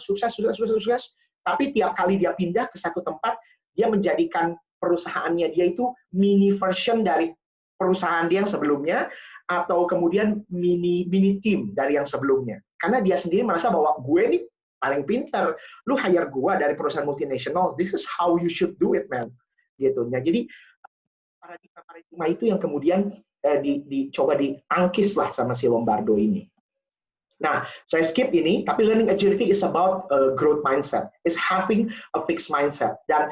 sukses, tapi tiap kali dia pindah ke satu tempat, dia menjadikan perusahaannya dia itu mini version dari perusahaan dia yang sebelumnya, atau kemudian mini team dari yang sebelumnya. Karena dia sendiri merasa bahwa gue nih paling pintar, lu hire gue dari perusahaan multinasional, this is how you should do it, man. Gitu. Nah, jadi paradigma itu yang kemudian dicoba ditangkis lah sama si Lombardo ini. Nah, saya skip ini, tapi learning agility is about growth mindset, is having a fixed mindset. Dan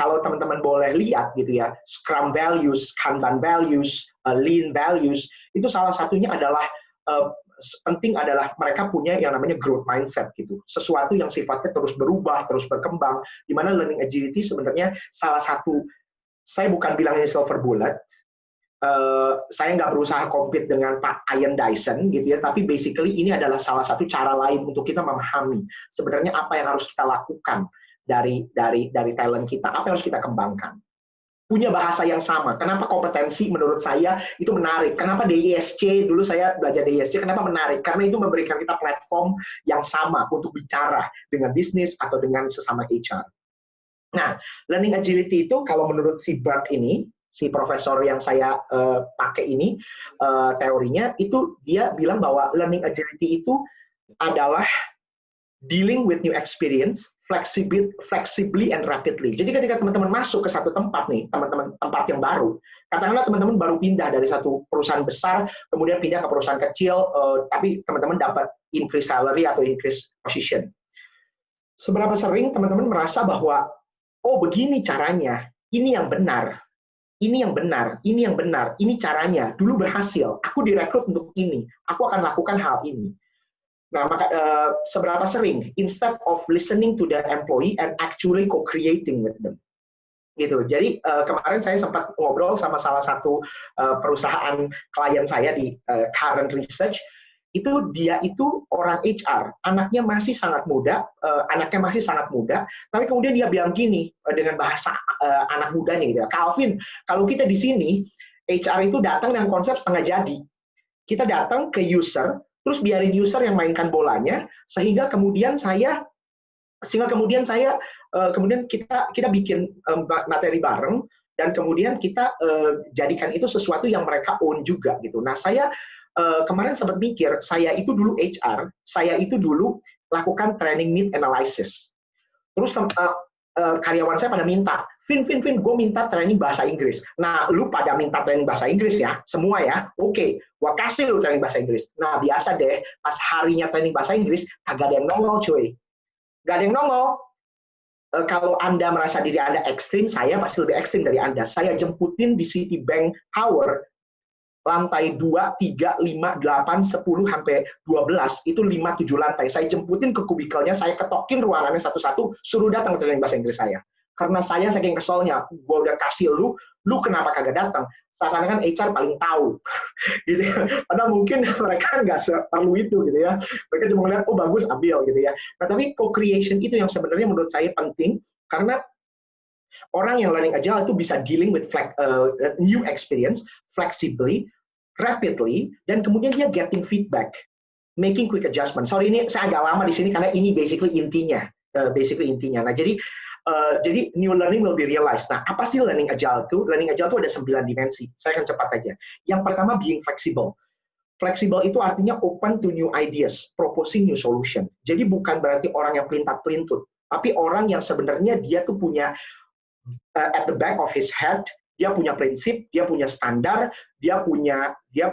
kalau teman-teman boleh lihat gitu ya, Scrum values, Kanban values, Lean values, itu salah satunya adalah penting adalah mereka punya yang namanya growth mindset gitu. Sesuatu yang sifatnya terus berubah, terus berkembang, di mana learning agility sebenarnya salah satu, saya bukan bilang ini silver bullet, saya nggak berusaha compete dengan Pak Ian Dyson gitu ya, tapi basically ini adalah salah satu cara lain untuk kita memahami sebenarnya apa yang harus kita lakukan dari talent kita, apa yang harus kita kembangkan. Punya bahasa yang sama. Kenapa kompetensi menurut saya itu menarik? Kenapa DISC, dulu saya belajar DISC, kenapa menarik? Karena itu memberikan kita platform yang sama untuk bicara dengan bisnis atau dengan sesama HR. Nah, learning agility itu kalau menurut si Burke ini, si profesor yang saya pakai ini teorinya, itu dia bilang bahwa learning agility itu adalah dealing with new experience, flexibly and rapidly. Jadi ketika teman-teman masuk ke satu tempat nih, tempat yang baru, katakanlah teman-teman baru pindah dari satu perusahaan besar, kemudian pindah ke perusahaan kecil, tapi teman-teman dapat increase salary atau increase position. Seberapa sering teman-teman merasa bahwa, oh begini caranya, ini yang benar, ini yang benar, ini yang benar, ini caranya, dulu berhasil, aku direkrut untuk ini, aku akan lakukan hal ini. Nah, maka seberapa sering, instead of listening to the employee and actually co-creating with them. Gitu. Jadi kemarin saya sempat ngobrol sama salah satu perusahaan klien saya di Current Research, itu dia itu orang HR, anaknya masih sangat muda, tapi kemudian dia bilang gini dengan bahasa anak mudanya gitu ya, Calvin, kalau kita di sini HR itu datang dengan konsep setengah jadi. Kita datang ke user, terus biarin user yang mainkan bolanya, sehingga kemudian kita bikin materi bareng, dan kemudian kita jadikan itu sesuatu yang mereka own juga gitu. Nah, saya kemarin sempat mikir, saya itu dulu HR, saya itu dulu lakukan training need analysis. Terus karyawan saya pada minta, Vin, gue minta training bahasa Inggris. Nah, lu pada minta training bahasa Inggris ya, semua ya. Oke, gue kasih lu training bahasa Inggris. Nah, biasa deh, pas harinya training bahasa Inggris, kagak ada yang nongol, cuy. Gak ada yang nongol. Kalau Anda merasa diri Anda ekstrim, saya pasti lebih ekstrim dari Anda. Saya jemputin di Citibank Tower, lantai 2, 3, 5, 8, 10, sampai 12, itu 5-7 lantai. Saya jemputin ke kubikelnya, saya ketokin ruangannya satu-satu, suruh datang ke training bahasa Inggris saya. Karena saya saking keselnya, gue udah kasih lu kenapa kagak datang? Seakan-akan HR paling tahu, gitu ya. Padahal mungkin mereka nggak perlu itu, gitu ya. Mereka cuma ngeliat, oh bagus, ambil, gitu ya. Nah, tapi co-creation itu yang sebenarnya menurut saya penting, karena orang yang learning agile itu bisa dealing with new experience, flexibly, rapidly, dan kemudian dia getting feedback, making quick adjustment. Sorry, ini saya agak lama di sini, karena ini basically intinya. Nah, jadi new learning will be realized. Nah, apa sih learning agile itu? Learning agile itu ada 9 dimensi. Saya akan cepat aja. Yang pertama, being flexible. Flexible itu artinya open to new ideas, proposing new solution. Jadi bukan berarti orang yang pelintat-pelintut, tapi orang yang sebenarnya dia tuh punya at the back of his head, dia punya prinsip, dia punya standar, dia punya dia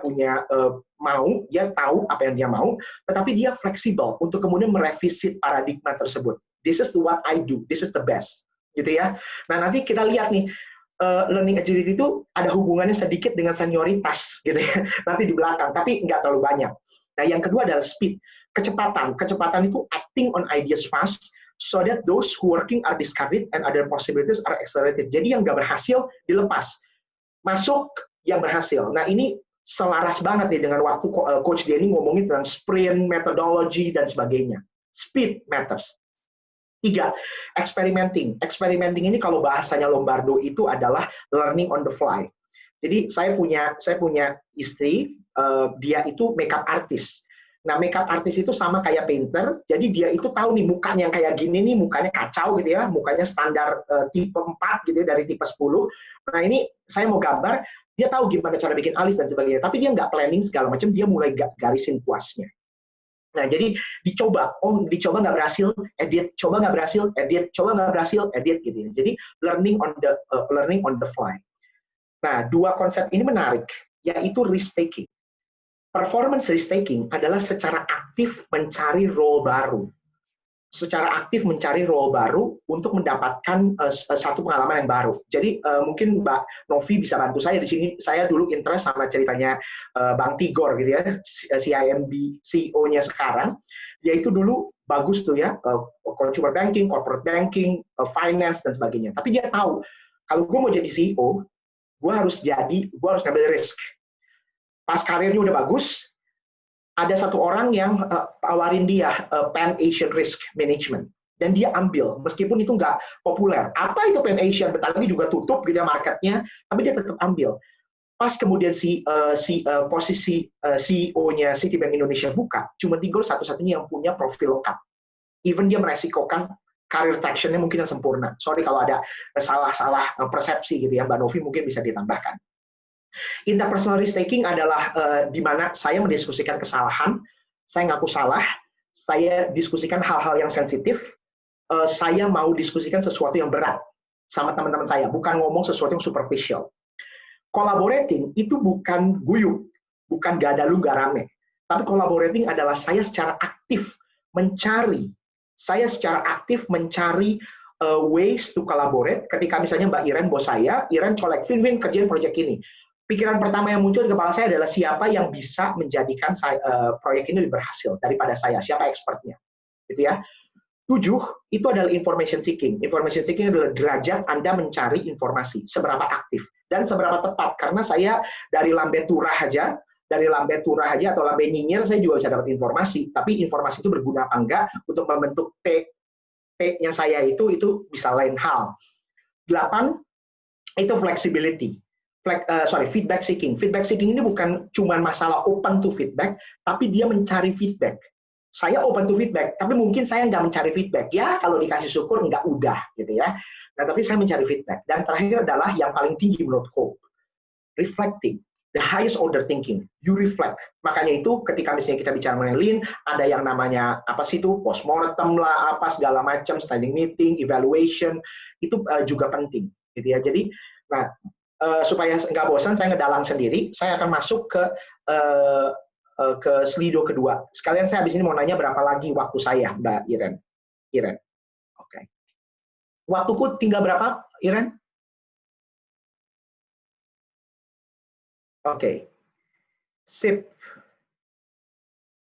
tahu apa yang dia mau, tetapi dia fleksibel untuk kemudian merevisit paradigma tersebut. This is what I do, this is the best, gitu ya. Nah, nanti kita lihat nih, learning agility itu ada hubungannya sedikit dengan senioritas, gitu ya, nanti di belakang, tapi nggak terlalu banyak. Nah, yang kedua adalah speed, kecepatan. Kecepatan itu acting on ideas fast, so that those who working are discarded and other possibilities are accelerated. Jadi yang nggak berhasil dilepas, masuk yang berhasil. Nah, ini selaras banget nih dengan waktu Coach Denny ngomongin tentang sprint, methodology, dan sebagainya. Speed matters. 3, experimenting. Experimenting ini kalau bahasanya Lombardo itu adalah learning on the fly. Jadi saya punya istri, dia itu makeup artist. Nah, makeup artist itu sama kayak painter, jadi dia itu tahu nih mukanya yang kayak gini nih, mukanya kacau gitu ya, mukanya standar tipe 4 gitu ya, dari tipe 10. Nah, ini saya mau gambar, dia tahu gimana cara bikin alis dan sebagainya, tapi dia nggak planning segala macam, dia mulai garisin puasnya. Nah, jadi dicoba nggak berhasil, edit, coba nggak berhasil, edit, coba nggak berhasil, edit gitu ya. Jadi learning on the fly. Nah, 2 konsep ini menarik, yaitu risk taking. Performance risk taking adalah secara aktif mencari role baru. Secara aktif mencari role baru untuk mendapatkan satu pengalaman yang baru. Jadi mungkin Mbak Novi bisa bantu saya di sini. Saya dulu interest sama ceritanya Bang Tigor gitu ya, CIMB CEO-nya sekarang. Dia itu dulu bagus tuh ya, consumer banking, corporate banking, finance dan sebagainya. Tapi dia tahu kalau gue mau jadi CEO, gue harus ngambil risk. Pas karirnya udah bagus, ada satu orang yang tawarin dia Pan Asian Risk Management, dan dia ambil meskipun itu nggak populer. Apa itu Pan Asian? Bentar lagi juga tutup gitu ya marketnya, tapi dia tetap ambil. Pas kemudian posisi CEO-nya Citibank Indonesia buka, cuma Tigor satu-satunya yang punya profil lengkap. Even dia meresikokan career traction-nya mungkin yang sempurna. Sorry kalau ada salah-salah persepsi gitu ya, Mbak Novi mungkin bisa ditambahkan. Interpersonal risk-taking adalah di mana saya mendiskusikan kesalahan, saya ngaku salah, saya diskusikan hal-hal yang sensitif, saya mau diskusikan sesuatu yang berat sama teman-teman saya, bukan ngomong sesuatu yang superficial. Collaborating itu bukan guyup, bukan gak ada lu gak rame. Tapi collaborating adalah saya secara aktif mencari ways to collaborate. Ketika misalnya Mbak Iren, bos saya, Iren colek, Vin kerjain proyek ini. Pikiran pertama yang muncul di kepala saya adalah siapa yang bisa menjadikan proyek ini lebih berhasil daripada saya, siapa expertnya. Gitu ya. 7, itu adalah information seeking. Information seeking adalah derajat Anda mencari informasi, seberapa aktif dan seberapa tepat. Karena saya dari lambe turah aja atau lambe nyinyir, saya juga bisa dapat informasi. Tapi informasi itu berguna apa enggak untuk membentuk T-nya saya itu bisa lain hal. 8, itu flexibility. Feedback seeking. Feedback seeking ini bukan cuma masalah open to feedback, tapi dia mencari feedback. Saya open to feedback, tapi mungkin saya nggak mencari feedback. Ya, kalau dikasih syukur, nggak udah, gitu ya. Nah, tapi saya mencari feedback. Dan terakhir adalah yang paling tinggi menurutku, reflecting. The highest order thinking, you reflect. Makanya itu ketika misalnya kita bicara mengenai lean, ada yang namanya apa sih itu postmortem lah, apa segala macam, standing meeting, evaluation, itu juga penting, gitu ya. Jadi, nah supaya nggak bosan, saya ngedalang sendiri, saya akan masuk ke Slido kedua. Sekalian saya habis ini mau nanya berapa lagi waktu saya, Mbak Iren. Oke. Waktuku tinggal berapa, Iren? Oke, sip.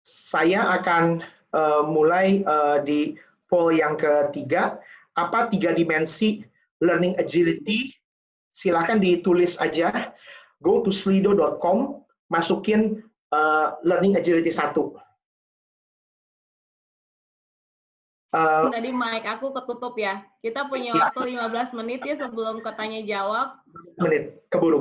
Saya akan mulai di poll yang ketiga. Apa 3 dimensi learning agility? Silahkan ditulis aja. Go to slido.com, masukin learning agility 1. Tadi mic aku ketutup ya. Kita punya waktu 15 menit ya sebelum ketanya jawab. Menit, keburu.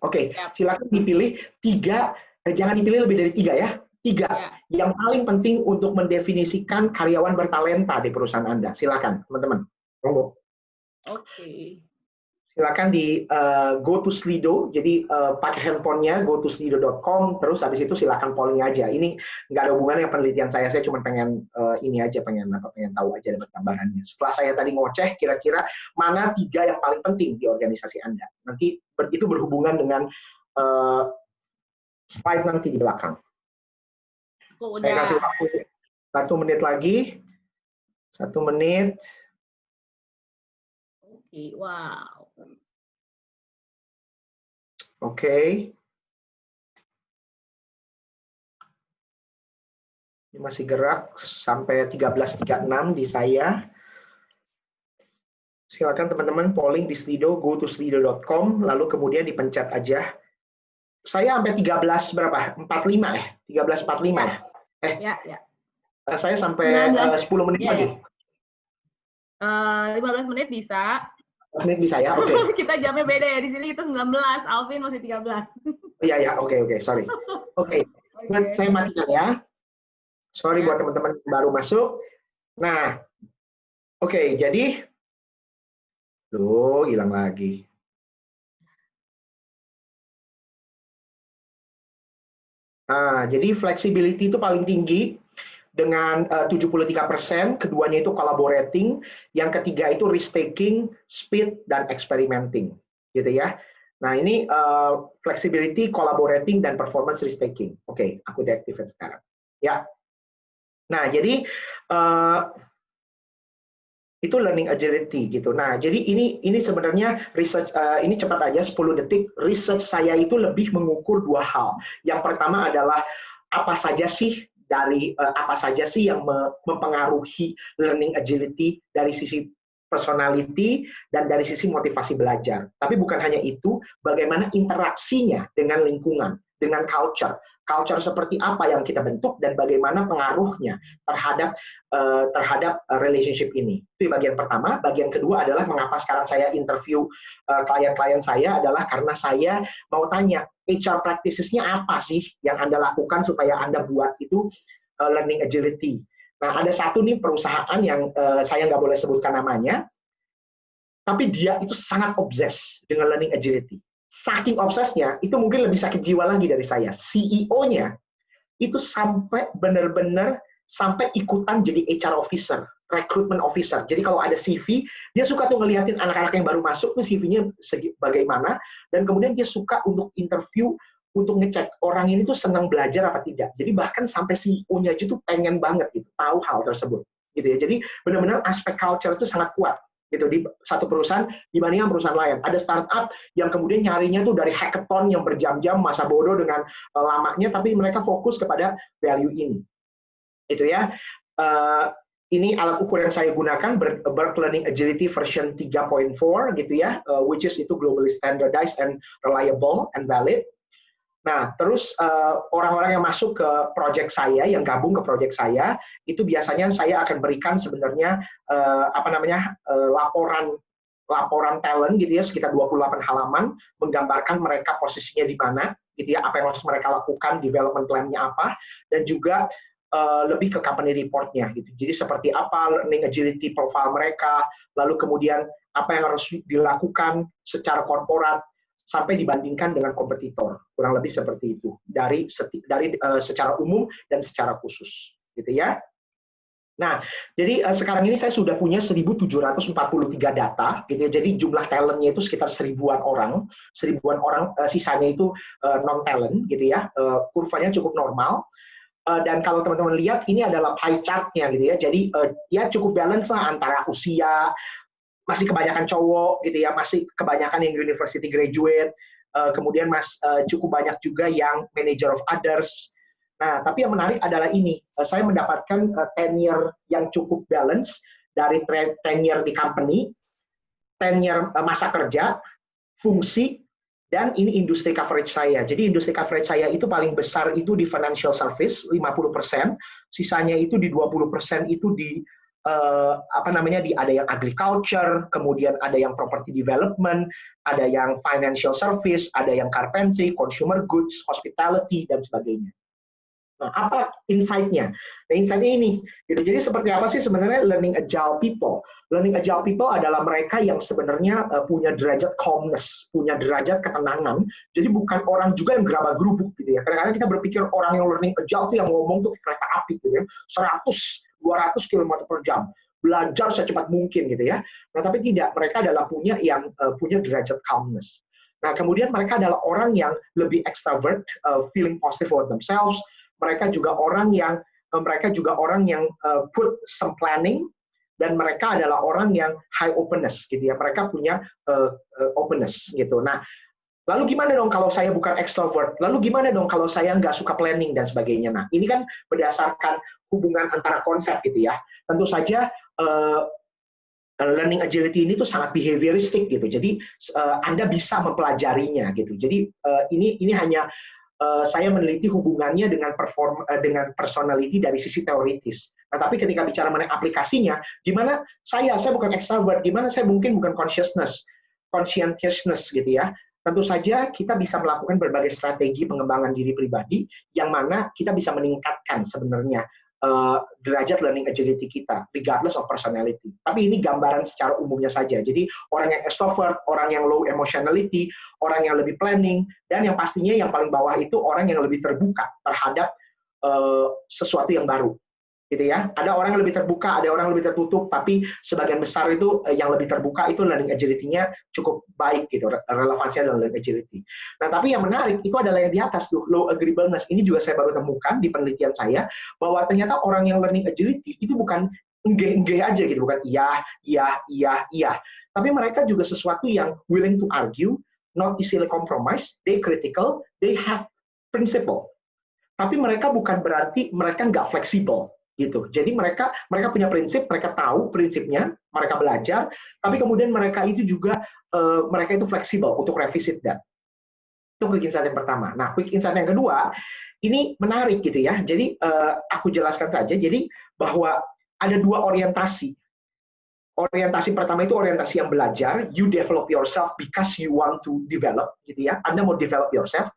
Oke, silakan dipilih 3, jangan dipilih lebih dari 3 ya. 3 yang paling penting untuk mendefinisikan karyawan bertalenta di perusahaan Anda. Silakan, teman-teman. Monggo. Oke. Silakan di go to Slido, jadi pakai handphonenya go to slido.com, terus habis itu silakan polling aja. Ini nggak ada hubungannya dengan penelitian saya cuma pengen ini aja, pengen tahu aja dapat gambarannya. Setelah saya tadi ngoceh, kira-kira mana 3 yang paling penting di organisasi Anda. Nanti itu berhubungan dengan slide nanti di belakang. Saya kasih waktu 1 menit lagi. 1 menit. Oke, wow. Oke. Ini masih gerak sampai 13.36 di saya. Silakan teman-teman polling di Slido, go to slido.com, lalu kemudian dipencet aja. Saya sampai 13 berapa? 45 ya? 13.45 ya? Ya. Saya sampai 10 menit lagi. 15 menit bisa. 15 menit bisa ya, oke. Kita jamnya beda ya, di sini kita 19, Alvin masih 13. Iya, oke, sorry. Oke, saya matikan ya. Sorry buat teman-teman yang baru masuk. Nah, oke, jadi, hilang lagi. Jadi flexibility itu paling tinggi dengan 73%, keduanya itu collaborating, yang ketiga itu risk taking, speed, dan experimenting, gitu ya. Nah ini flexibility, collaborating, dan performance risk taking. Oke, aku deactivate sekarang. Ya. Nah jadi itu learning agility gitu. Nah jadi ini sebenarnya research ini cepat aja 10 detik. Research saya itu lebih mengukur 2 hal. Yang pertama adalah apa saja sih yang mempengaruhi learning agility dari sisi personality dan dari sisi motivasi belajar. Tapi bukan hanya itu, bagaimana interaksinya dengan lingkungan, dengan culture. Culture seperti apa yang kita bentuk dan bagaimana pengaruhnya terhadap relationship ini. Itu bagian pertama. Bagian kedua adalah mengapa sekarang saya interview klien-klien saya adalah karena saya mau tanya, HR practices-nya apa sih yang Anda lakukan supaya Anda buat itu learning agility. Nah, ada satu nih perusahaan yang saya nggak boleh sebutkan namanya, tapi dia itu sangat obses dengan learning agility. Saking obsesnya, itu mungkin lebih sakit jiwa lagi dari saya. CEO-nya itu sampai benar-benar sampai ikutan jadi HR officer, recruitment officer. Jadi kalau ada CV, dia suka tuh ngeliatin anak-anak yang baru masuk, tuh CV-nya bagaimana, dan kemudian dia suka untuk interview, untuk ngecek orang ini tuh senang belajar apa tidak. Jadi bahkan sampai CEO-nya aja tuh pengen banget gitu, tahu hal tersebut. Gitu ya. Jadi benar-benar aspek culture itu sangat kuat gitu di satu perusahaan dibandingkan perusahaan lain. Ada startup yang kemudian nyarinya tuh dari hackathon yang berjam-jam, masa bodoh dengan lamanya, tapi mereka fokus kepada value ini. Itu ya. Ini alat ukur yang saya gunakan, Berkeley Learning Agility version 3.4 gitu ya, which is itu globally standardized and reliable and valid. Nah, terus orang-orang yang masuk ke project saya, yang gabung ke project saya, itu biasanya saya akan berikan sebenarnya laporan talent gitu ya, sekitar 28 halaman, menggambarkan mereka posisinya di mana, gitu ya, apa yang harus mereka lakukan, development plan-nya apa, dan juga lebih ke company report-nya gitu. Jadi seperti apa learning agility profile mereka, lalu kemudian apa yang harus dilakukan secara korporat, sampai dibandingkan dengan kompetitor, kurang lebih seperti itu dari secara umum dan secara khusus, gitu ya. Nah, jadi sekarang ini saya sudah punya 1.743 data, gitu ya. Jadi jumlah talentnya itu sekitar 1.000-an orang, sisanya itu non talent, gitu ya. Kurvanya cukup normal. Dan kalau teman-teman lihat, ini adalah pie chart-nya, gitu ya. Jadi ya cukup balance lah antara usia. Masih kebanyakan cowok gitu ya, masih kebanyakan yang university graduate, kemudian cukup banyak juga yang manager of others. Nah, tapi yang menarik adalah ini, saya mendapatkan tenure yang cukup balance dari tenure di company, tenure masa kerja, fungsi, dan ini industri coverage saya. Jadi industri coverage saya itu paling besar itu di financial service 50%, sisanya itu di 20% itu di ada yang agriculture, kemudian ada yang property development, ada yang financial service, ada yang carpentry, consumer goods, hospitality, dan sebagainya. Nah, apa insight-nya? Nah, insight-nya ini. Gitu. Jadi seperti apa sih sebenarnya learning agile people? Learning agile people adalah mereka yang sebenarnya punya derajat calmness, punya derajat ketenangan. Jadi bukan orang juga yang gerabah-gerubuk gitu ya. Kadang-kadang kita berpikir orang yang learning agile itu yang ngomong tuh kereta api gitu ya. 100-200 km per jam. Belajar secepat mungkin gitu ya. Nah, tapi tidak. Mereka adalah punya derajat calmness. Nah, kemudian mereka adalah orang yang lebih extrovert, feeling positive about themselves. Mereka juga orang yang put some planning, dan mereka adalah orang yang high openness gitu ya. Mereka punya openness gitu. Nah, lalu gimana dong kalau saya bukan extrovert? Lalu gimana dong kalau saya nggak suka planning dan sebagainya? Nah, ini kan berdasarkan hubungan antara konsep gitu ya. Tentu saja learning agility ini tuh sangat behavioristic gitu. Jadi Anda bisa mempelajarinya gitu. Jadi ini hanya saya meneliti hubungannya dengan personality dari sisi teoritis. Nah, tapi ketika bicara mengenai aplikasinya, gimana saya bukan extrovert, gimana saya mungkin bukan conscientiousness gitu ya. Tentu saja kita bisa melakukan berbagai strategi pengembangan diri pribadi, yang mana kita bisa meningkatkan sebenarnya derajat learning agility kita, regardless of personality. Tapi ini gambaran secara umumnya saja. Jadi orang yang extrovert, orang yang low emotionality, orang yang lebih planning, dan yang pastinya yang paling bawah itu orang yang lebih terbuka terhadap sesuatu yang baru. Gitu ya. Ada orang yang lebih terbuka, ada orang yang lebih tertutup, tapi sebagian besar itu yang lebih terbuka itu learning agility-nya cukup baik gitu, relevansinya dalam learning agility. Nah, tapi yang menarik itu adalah yang di atas tuh, low agreeableness. Ini juga saya baru temukan di penelitian saya, bahwa ternyata orang yang learning agility itu bukan engge aja gitu, bukan iya. Tapi mereka juga sesuatu yang willing to argue, not easily compromise, they critical, they have principle. Tapi mereka bukan berarti mereka nggak fleksibel. Gitu. Jadi mereka punya prinsip, mereka tahu prinsipnya, mereka belajar, tapi kemudian mereka itu juga mereka itu fleksibel untuk revisit dan. Itu quick insight yang pertama. Nah, quick insight yang kedua, ini menarik gitu ya. Jadi aku jelaskan saja. Jadi bahwa ada dua orientasi. Orientasi pertama itu orientasi yang belajar, you develop yourself because you want to develop, gitu ya. Anda mau develop yourself.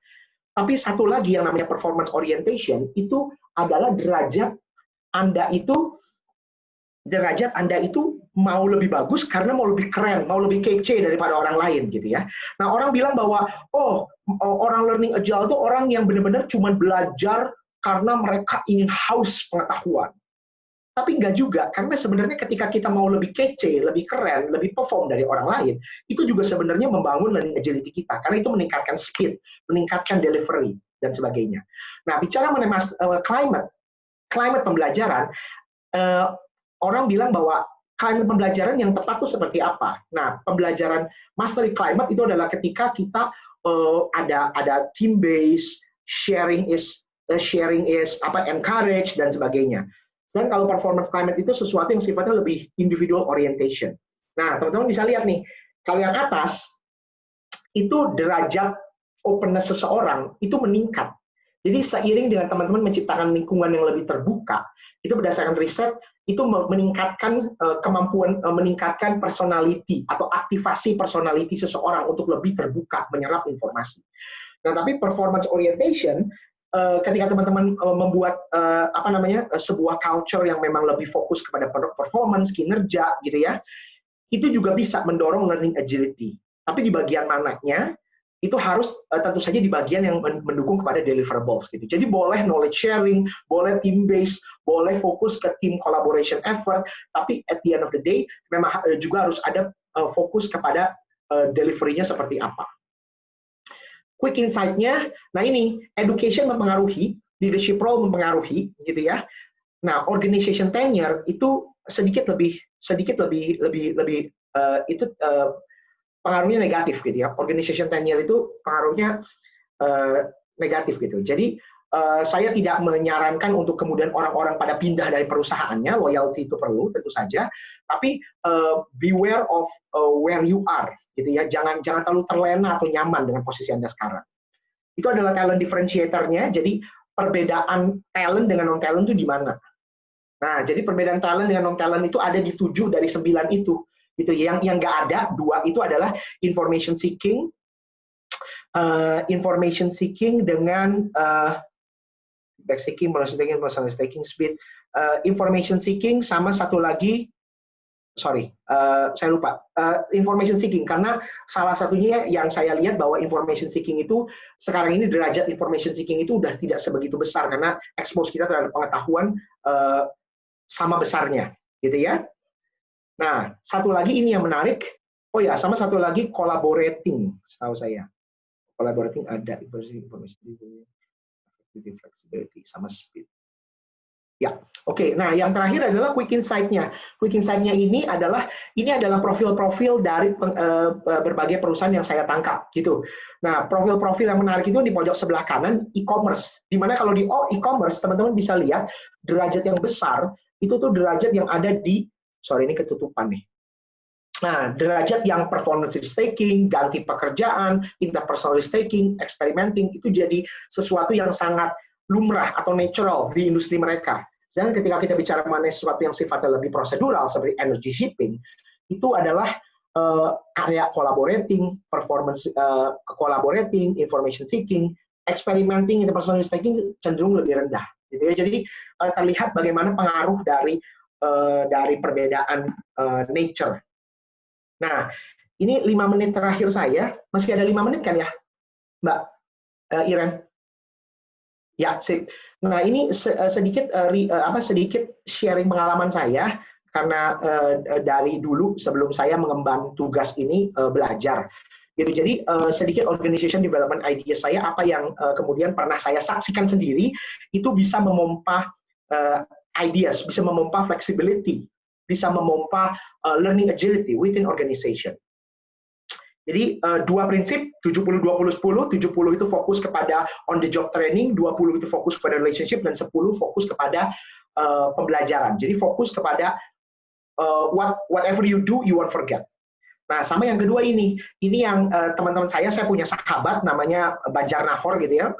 Tapi satu lagi yang namanya performance orientation itu adalah derajat Anda itu mau lebih bagus karena mau lebih keren, mau lebih kece daripada orang lain gitu ya. Nah, orang bilang bahwa orang learning agile itu orang yang benar-benar cuma belajar karena mereka ingin haus pengetahuan. Tapi enggak juga, karena sebenarnya ketika kita mau lebih kece, lebih keren, lebih perform dari orang lain, itu juga sebenarnya membangun learning agility kita, karena itu meningkatkan speed, meningkatkan delivery, dan sebagainya. Nah, bicara mengenai climate pembelajaran, orang bilang bahwa climate pembelajaran yang tepat itu seperti apa? Nah, pembelajaran mastery climate itu adalah ketika kita ada team based, sharing is encourage dan sebagainya. Dan kalau performance climate itu sesuatu yang sifatnya lebih individual orientation. Nah, teman-teman bisa lihat nih, kalau yang atas itu derajat openness seseorang itu meningkat. Jadi seiring dengan teman-teman menciptakan lingkungan yang lebih terbuka, itu berdasarkan riset itu meningkatkan kemampuan, meningkatkan personality atau aktivasi personality seseorang untuk lebih terbuka menyerap informasi. Nah, tapi performance orientation ketika teman-teman membuat sebuah culture yang memang lebih fokus kepada performance, kinerja gitu ya, itu juga bisa mendorong learning agility. Tapi di bagian mananya itu harus tentu saja di bagian yang mendukung kepada deliverables gitu. Jadi boleh knowledge sharing, boleh team based, boleh fokus ke team collaboration effort, tapi at the end of the day memang juga harus ada fokus kepada delivery-nya seperti apa. Quick insight-nya, nah ini education mempengaruhi, leadership role mempengaruhi gitu ya. Nah, organization tenure itu sedikit lebih pengaruhnya negatif gitu ya. Organization tenure itu pengaruhnya negatif gitu. Jadi saya tidak menyarankan untuk kemudian orang-orang pada pindah dari perusahaannya, loyalty itu perlu tentu saja, tapi beware of where you are gitu ya. Jangan terlalu terlena atau nyaman dengan posisi Anda sekarang. Itu adalah talent differentiator-nya. Jadi perbedaan talent dengan non talent itu di mana? Nah, jadi perbedaan talent dengan non talent itu ada di 7 dari 9 itu. Gitu yang nggak ada 2 itu adalah information seeking dengan back seeking, personality taking, speed, information seeking sama satu lagi saya lupa information seeking, karena salah satunya yang saya lihat bahwa information seeking itu sekarang ini derajat information seeking itu udah tidak sebegitu besar karena expose kita terhadap pengetahuan sama besarnya gitu ya. Nah, satu lagi ini yang menarik. Oh ya, sama satu lagi collaborating, setahu saya. Collaborating ada flexibility sama speed. Ya, oke. Nah, yang terakhir adalah quick insight-nya. Quick insight-nya ini adalah profil-profil dari berbagai perusahaan yang saya tangkap gitu. Nah, profil-profil yang menarik itu di pojok sebelah kanan e-commerce. Di mana kalau di e-commerce teman-teman bisa lihat derajat yang besar itu tuh derajat yang ada di ini ketutupan nih. Nah, derajat yang performance risk taking, ganti pekerjaan, interpersonal risk taking, experimenting, itu jadi sesuatu yang sangat lumrah atau natural di industri mereka. Dan ketika kita bicara mengenai sesuatu yang sifatnya lebih prosedural, seperti energy shipping, itu adalah area collaborating, performance collaborating, information seeking, experimenting, interpersonal risk taking cenderung lebih rendah. Gitu ya. Jadi terlihat bagaimana pengaruh dari perbedaan nature. Nah, ini 5 menit terakhir saya. Masih ada 5 menit kan ya, Mbak Iren? Ya, sip. Nah, ini sedikit sharing pengalaman saya, karena dari dulu sebelum saya mengemban tugas ini belajar. Jadi sedikit organization development idea saya, apa yang kemudian pernah saya saksikan sendiri, itu bisa memompa ideas, bisa memompa flexibility, bisa memompa learning agility within organization. Jadi 2 prinsip, 70-20-10, 70 itu fokus kepada on the job training, 20 itu fokus kepada relationship, dan 10 fokus kepada pembelajaran. Jadi fokus kepada whatever you do, you won't forget. Nah, sama yang kedua ini yang teman-teman saya punya sahabat namanya Banjar Nahor gitu ya.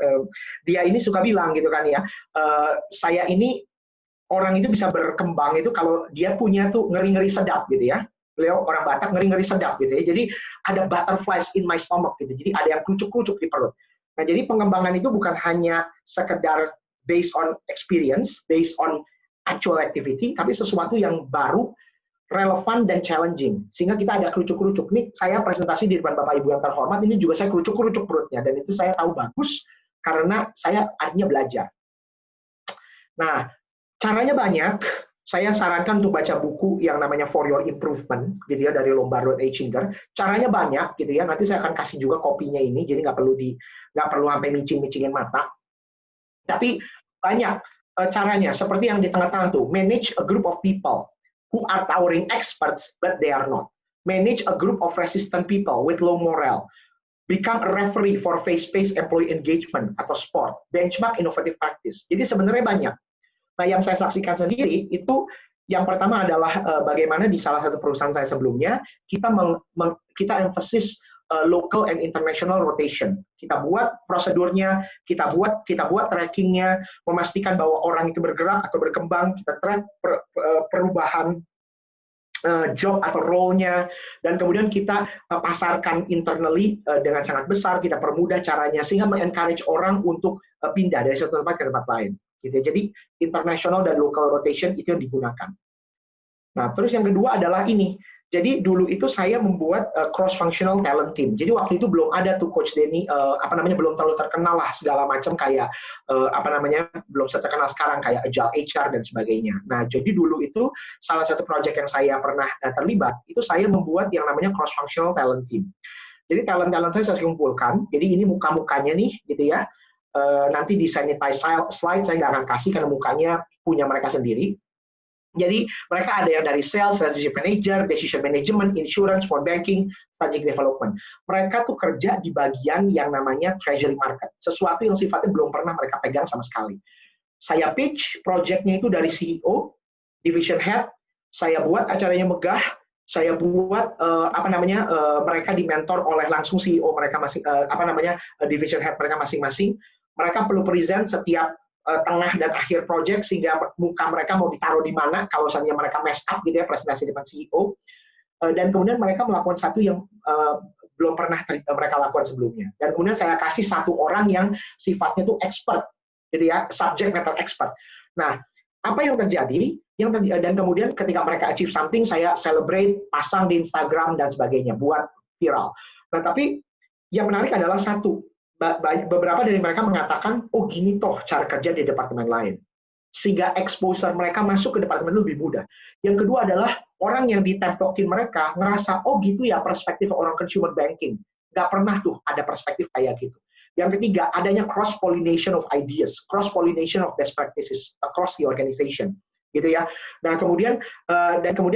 Dia ini suka bilang gitu kan ya, saya ini orang itu bisa berkembang itu kalau dia punya tuh ngeri-ngeri sedap gitu ya. Beliau orang Batak, ngeri-ngeri sedap gitu ya. Jadi ada butterflies in my stomach gitu. Jadi ada yang kerucuk-kerucuk di perut. Nah, jadi pengembangan itu bukan hanya sekedar based on experience, based on actual activity, tapi sesuatu yang baru, relevan dan challenging, sehingga kita ada kerucuk-kerucuk. Nih saya presentasi di depan Bapak Ibu yang terhormat, ini juga saya kerucuk-kerucuk perutnya, dan itu saya tahu bagus karena saya artinya belajar. Nah, caranya banyak. Saya sarankan untuk baca buku yang namanya For Your Improvement, gitu ya, dari Lombardo dan Eichinger. Caranya banyak, gitu ya. Nanti saya akan kasih juga kopinya ini, jadi nggak perlu sampai micing-micingin mata. Tapi banyak caranya, seperti yang di tengah-tengah tuh, manage a group of people who are towering experts, but they are not. Manage a group of resistant people with low morale. Become a referee for face-to-face employee engagement atau sport. Benchmark innovative practice. Jadi sebenarnya banyak. Nah, yang saya saksikan sendiri itu yang pertama adalah bagaimana di salah satu perusahaan saya sebelumnya kita emphasis local and international rotation. Kita buat prosedurnya, kita buat trackingnya, memastikan bahwa orang itu bergerak atau berkembang, kita track perubahan job atau role-nya, dan kemudian kita pasarkan internally dengan sangat besar, kita permudah caranya, sehingga men-encourage orang untuk pindah dari satu tempat ke tempat lain. Gitu. Jadi international dan local rotation itu yang digunakan. Nah, terus yang kedua adalah ini. Jadi dulu itu saya membuat cross-functional talent team. Jadi waktu itu belum ada tuh Coach Denny, belum terlalu terkenal lah segala macam kayak belum terkenal sekarang kayak Agile HR dan sebagainya. Nah, jadi dulu itu salah satu project yang saya pernah terlibat, itu saya membuat yang namanya cross-functional talent team. Jadi talent-talent saya kumpulkan. Jadi ini muka-mukanya nih, gitu ya. Nanti di sanitize slide saya nggak akan kasih karena mukanya punya mereka sendiri. Jadi mereka ada yang dari sales, strategic manager, decision management, insurance, phone banking, strategic development. Mereka tuh kerja di bagian yang namanya treasury market. Sesuatu yang sifatnya belum pernah mereka pegang sama sekali. Saya pitch project-nya itu dari CEO, division head, saya buat acaranya megah, saya buat mereka dimentor oleh langsung CEO mereka division head mereka masing-masing. Mereka perlu present setiap tengah dan akhir project sehingga muka mereka mau ditaruh di mana kalau misalnya mereka mess up gitu ya presentasi depan CEO, dan kemudian mereka melakukan satu yang belum pernah mereka lakukan sebelumnya, dan kemudian saya kasih satu orang yang sifatnya tuh expert gitu ya, subject matter expert. Nah, apa yang terjadi dan kemudian ketika mereka achieve something saya celebrate, pasang di Instagram dan sebagainya, buat viral. Nah, tapi yang menarik adalah satu, beberapa dari mereka mengatakan, oh gini toh cara kerja di departemen lain. Sehingga exposure mereka masuk ke departemen lebih mudah. Yang kedua adalah orang yang ditemplokin mereka ngerasa, oh gitu ya perspektif orang consumer banking. Nggak pernah tuh ada perspektif kayak gitu. Yang ketiga, adanya cross-pollination of ideas, cross-pollination of best practices across the organization. Gitu ya. Nah, kemudian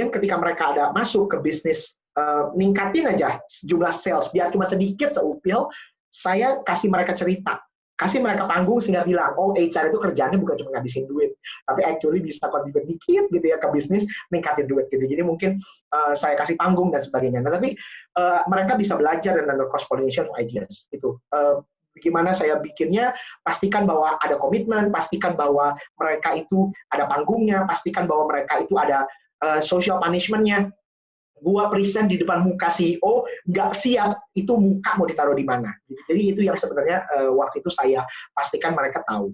ketika mereka ada masuk ke bisnis, ningkatin aja jumlah sales, biar cuma sedikit seupil, saya kasih mereka cerita, kasih mereka panggung sehingga bilang, oh HR itu kerjaannya bukan cuma ngabisin duit, tapi actually bisa contribute dikit gitu ya ke bisnis, ningkatin duit gitu. Jadi mungkin saya kasih panggung dan sebagainya. Nah, tapi mereka bisa belajar dan ada cross pollination of ideas itu. Gimana saya bikinnya, pastikan bahwa ada komitmen, pastikan bahwa mereka itu ada panggungnya, pastikan bahwa mereka itu ada social punishment-nya. Gua present di depan muka CEO, nggak siap, itu muka mau ditaruh di mana. Jadi itu yang sebenarnya waktu itu saya pastikan mereka tahu.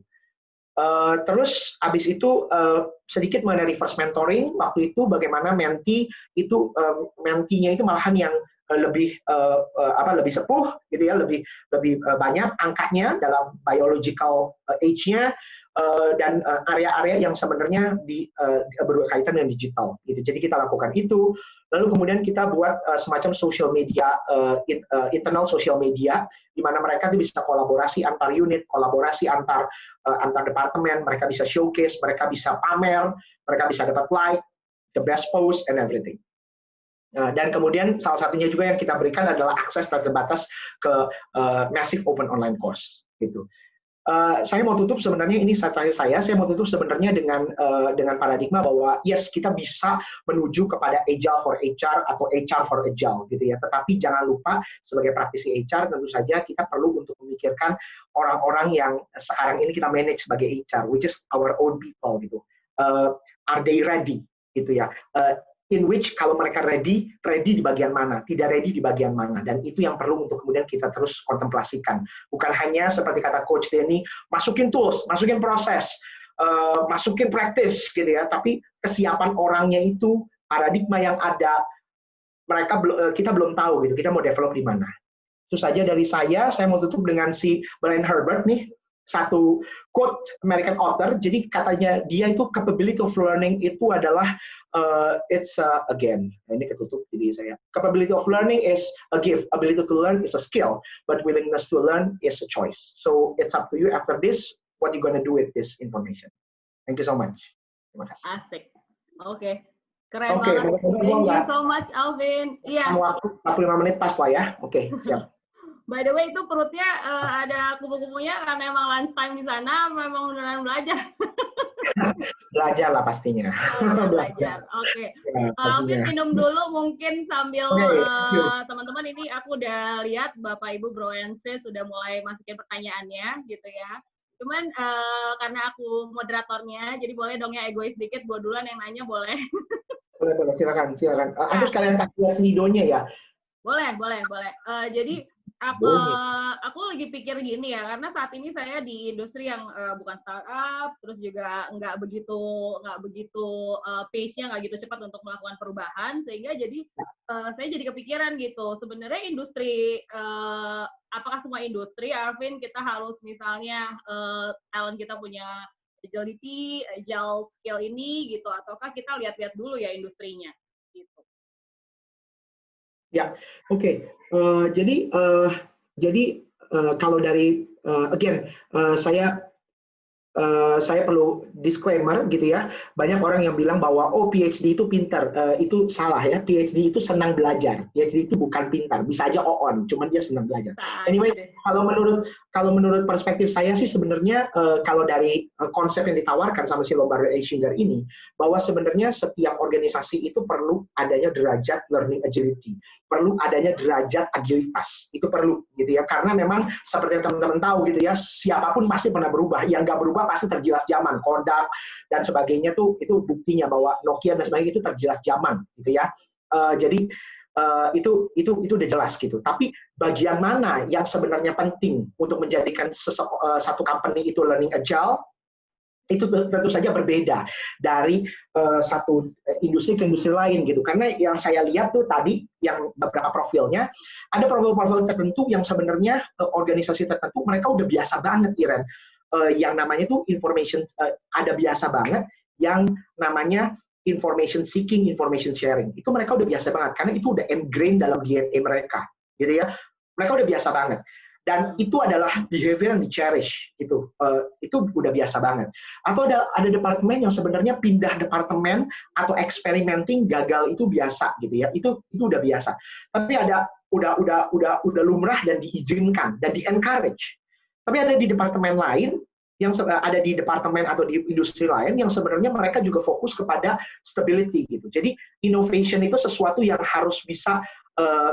Terus abis itu sedikit mengenai reverse mentoring, waktu itu bagaimana mentinya itu malahan yang lebih sepuh gitu ya, lebih banyak angkanya dalam biological age-nya, dan area-area yang sebenarnya berkaitan dengan digital gitu. Jadi kita lakukan itu. Lalu kemudian kita buat semacam social media, internal social media, di mana mereka tuh bisa kolaborasi antar unit, kolaborasi antar departemen, mereka bisa showcase, mereka bisa pamer, mereka bisa dapat like, the best post, and everything. Dan kemudian salah satunya juga yang kita berikan adalah akses terbatas ke massive open online course. Gitu. Saya mau tutup sebenarnya ini saya mau tutup sebenarnya dengan paradigma bahwa yes kita bisa menuju kepada agile for HR atau HR for agile gitu ya. Tetapi jangan lupa sebagai praktisi HR tentu saja kita perlu untuk memikirkan orang-orang yang sekarang ini kita manage sebagai HR, which is our own people gitu. Are they ready gitu ya? In which kalau mereka ready di bagian mana, tidak ready di bagian mana, dan itu yang perlu untuk kemudian kita terus kontemplasikan. Bukan hanya seperti kata Coach Denny, masukin tools, masukin proses, masukin praktis gitu ya, tapi kesiapan orangnya itu, paradigma yang ada, kita belum tahu gitu, kita mau develop di mana. Itu saja dari saya mau tutup dengan si Brian Herbert nih, satu quote American author, jadi katanya dia itu capability of learning itu adalah, again, ini ketutup jadi saya, capability of learning is a gift, ability to learn is a skill, but willingness to learn is a choice. So it's up to you after this, what you gonna do with this information. Thank you so much. Terima kasih. Asik. Oke. Keren banget. Thank you so much, Alvin. Iya. Waktu 45 menit pas lah ya. Oke, siap. By the way, itu perutnya ada kupu-kupunya karena emang lunch time di sana, memang beneran belajar. Belajar lah pastinya. Belajar. Oke. Alvin minum dulu mungkin sambil teman-teman ini aku udah lihat Bapak Ibu Bro and Sis sudah mulai masukin pertanyaannya gitu ya. Cuman karena aku moderatornya, jadi boleh dong ya egois dikit, gue duluan yang nanya boleh? Boleh, silakan. Aku sekalian kasih lihat slidonya ya. Boleh. Jadi aku lagi pikir gini ya, karena saat ini saya di industri yang bukan startup, terus juga nggak begitu pace-nya nggak gitu cepat untuk melakukan perubahan, sehingga jadi saya jadi kepikiran gitu. Sebenarnya industri apakah semua industri, Arvin, kita harus misalnya talent kita punya agility, agile skill ini gitu, ataukah kita lihat-lihat dulu ya industrinya gitu. Ya, oke. Jadi kalau dari again saya perlu disclaimer gitu ya. Banyak orang yang bilang bahwa PhD itu pintar, itu salah ya. PhD itu senang belajar. PhD itu bukan pintar, bisa aja on, cuman dia senang belajar. Anyway, kalau menurut perspektif saya sih sebenarnya kalau dari konsep yang ditawarkan sama si Lombard Echinger ini, bahwa sebenarnya setiap organisasi itu perlu adanya derajat learning agility, perlu adanya derajat agilitas, itu perlu gitu ya. Karena memang seperti yang teman-teman tahu gitu ya, siapapun pasti pernah berubah, yang nggak berubah pasti tergilas zaman, Kodak dan sebagainya tuh itu buktinya bahwa Nokia dan sebagainya itu tergilas zaman gitu ya. Jadi itu udah jelas gitu. Tapi bagian mana yang sebenarnya penting untuk menjadikan satu company itu learning agile, itu tentu saja berbeda dari satu industri ke industri lain gitu. Karena yang saya lihat tuh tadi yang beberapa profilnya, ada profil-profil tertentu yang sebenarnya organisasi tertentu mereka udah biasa banget, Iren. Yang namanya tuh information, ada biasa banget yang namanya information seeking, information sharing. Itu mereka udah biasa banget karena itu udah ingrained dalam DNA mereka, gitu ya. Mereka udah biasa banget. Dan itu adalah behavior yang di-cherish gitu. Itu udah biasa banget. Atau ada departemen yang sebenarnya pindah departemen atau experimenting gagal itu biasa gitu ya. Itu udah biasa. Tapi ada udah lumrah dan diizinkan dan di-encourage. Tapi ada di departemen lain, yang ada di departemen atau di industri lain yang sebenarnya mereka juga fokus kepada stability gitu. Jadi innovation itu sesuatu yang harus bisa,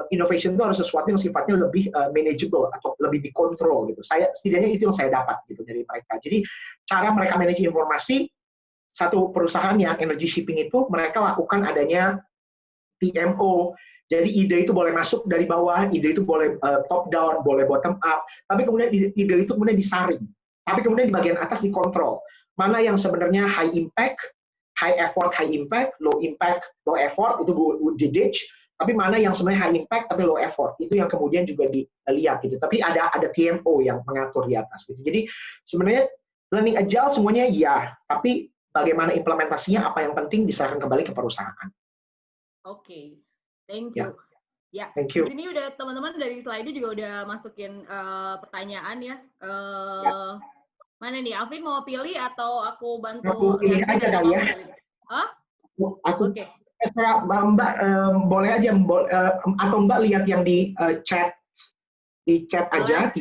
innovation itu harus sesuatu yang sifatnya lebih manageable atau lebih dikontrol gitu. Setidaknya itu yang saya dapat gitu dari mereka. Jadi cara mereka manage informasi, satu perusahaan yang energy shipping itu mereka lakukan adanya TMO. Jadi ide itu boleh masuk dari bawah, ide itu boleh top down, boleh bottom up, tapi kemudian ide itu kemudian disaring. Tapi kemudian di bagian atas dikontrol. Mana yang sebenarnya high impact, high effort, high impact, low impact, low effort, itu di-ditch. Tapi mana yang sebenarnya high impact tapi low effort, itu yang kemudian juga dilihat gitu. Tapi ada TMO yang mengatur di atas gitu. Jadi sebenarnya learning agile semuanya ya, tapi bagaimana implementasinya, apa yang penting diserahkan kembali ke perusahaan. Oke. Thank you. Ya, thank you. Di sini udah teman-teman dari slide juga udah masukin pertanyaan ya. Mana nih, Alvin mau pilih atau aku bantu? Aku pilih aja kali ya. Hah? Aku terserah Mbak, boleh aja atau Mbak lihat yang di chat aja.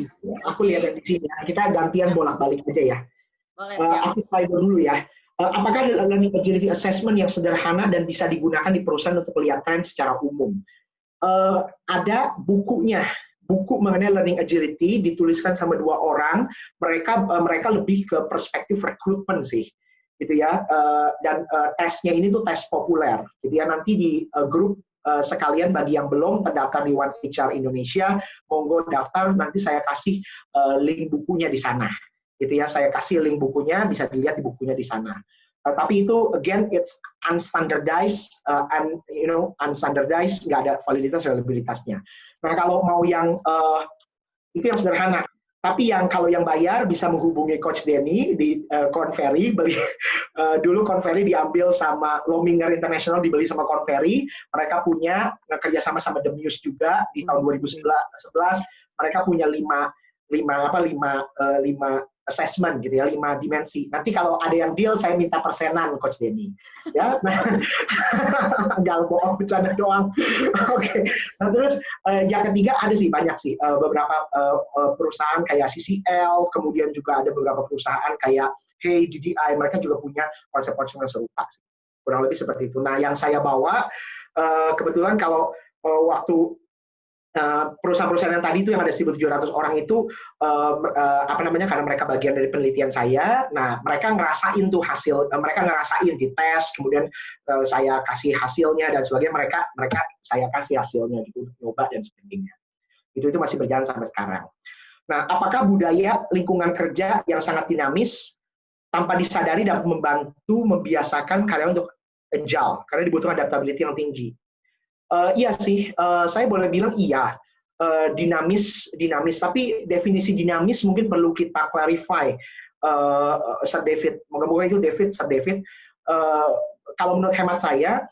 Aku lihat yang di sini. Kita gantian bolak-balik aja ya. Boleh. Aku slide dulu ya. Apakah learning agility assessment yang sederhana dan bisa digunakan di perusahaan untuk melihat tren secara umum? Ada bukunya, buku mengenai learning agility dituliskan sama 2 orang. Mereka lebih ke perspektif rekrutmen sih, gitu ya. Dan tesnya ini tuh tes populer, gitu ya. Nanti di grup sekalian bagi yang belum terdaftar di One HR Indonesia, monggo daftar. Nanti saya kasih link bukunya di sana. gitu ya. Saya kasih link bukunya, bisa dilihat di bukunya di sana. Tapi itu again it's unstandardized, unstandardized, nggak ada validitas reliabilitasnya. Nah kalau mau yang itu yang sederhana. Tapi kalau yang bayar bisa menghubungi Coach Denny di Korn Ferry. Dulu Korn Ferry diambil sama Lominger International, dibeli sama Korn Ferry. Mereka punya kerjasama sama The Muse juga di tahun 2011. Mereka punya 5 assessment gitu ya, 5 dimensi. Nanti kalau ada yang deal, saya minta persenan Coach Denny. Ya, nggak bohong, bercanda doang. Oke. Nah terus yang ketiga ada sih banyak sih beberapa perusahaan kayak CCL, kemudian juga ada beberapa perusahaan kayak Hey DDI, mereka juga punya konsep-konsep yang serupa sih. Kurang lebih seperti itu. Nah yang saya bawa kebetulan kalau waktu perusahaan-perusahaan yang tadi itu yang ada 1.700 orang itu karena mereka bagian dari penelitian saya. Nah mereka ngerasain tuh hasil, mereka ngerasain di tes, kemudian saya kasih hasilnya dan sebagainya. Mereka saya kasih hasilnya gitu untuk nyoba dan sebagainya. Itu masih berjalan sampai sekarang. Nah apakah budaya lingkungan kerja yang sangat dinamis tanpa disadari dapat membantu membiasakan karyawan untuk agile karena dibutuhkan adaptability yang tinggi? Iya sih, saya boleh bilang iya, dinamis, tapi definisi dinamis mungkin perlu kita clarify. Sir David, moga-moga itu Sir David, kalau menurut hemat saya,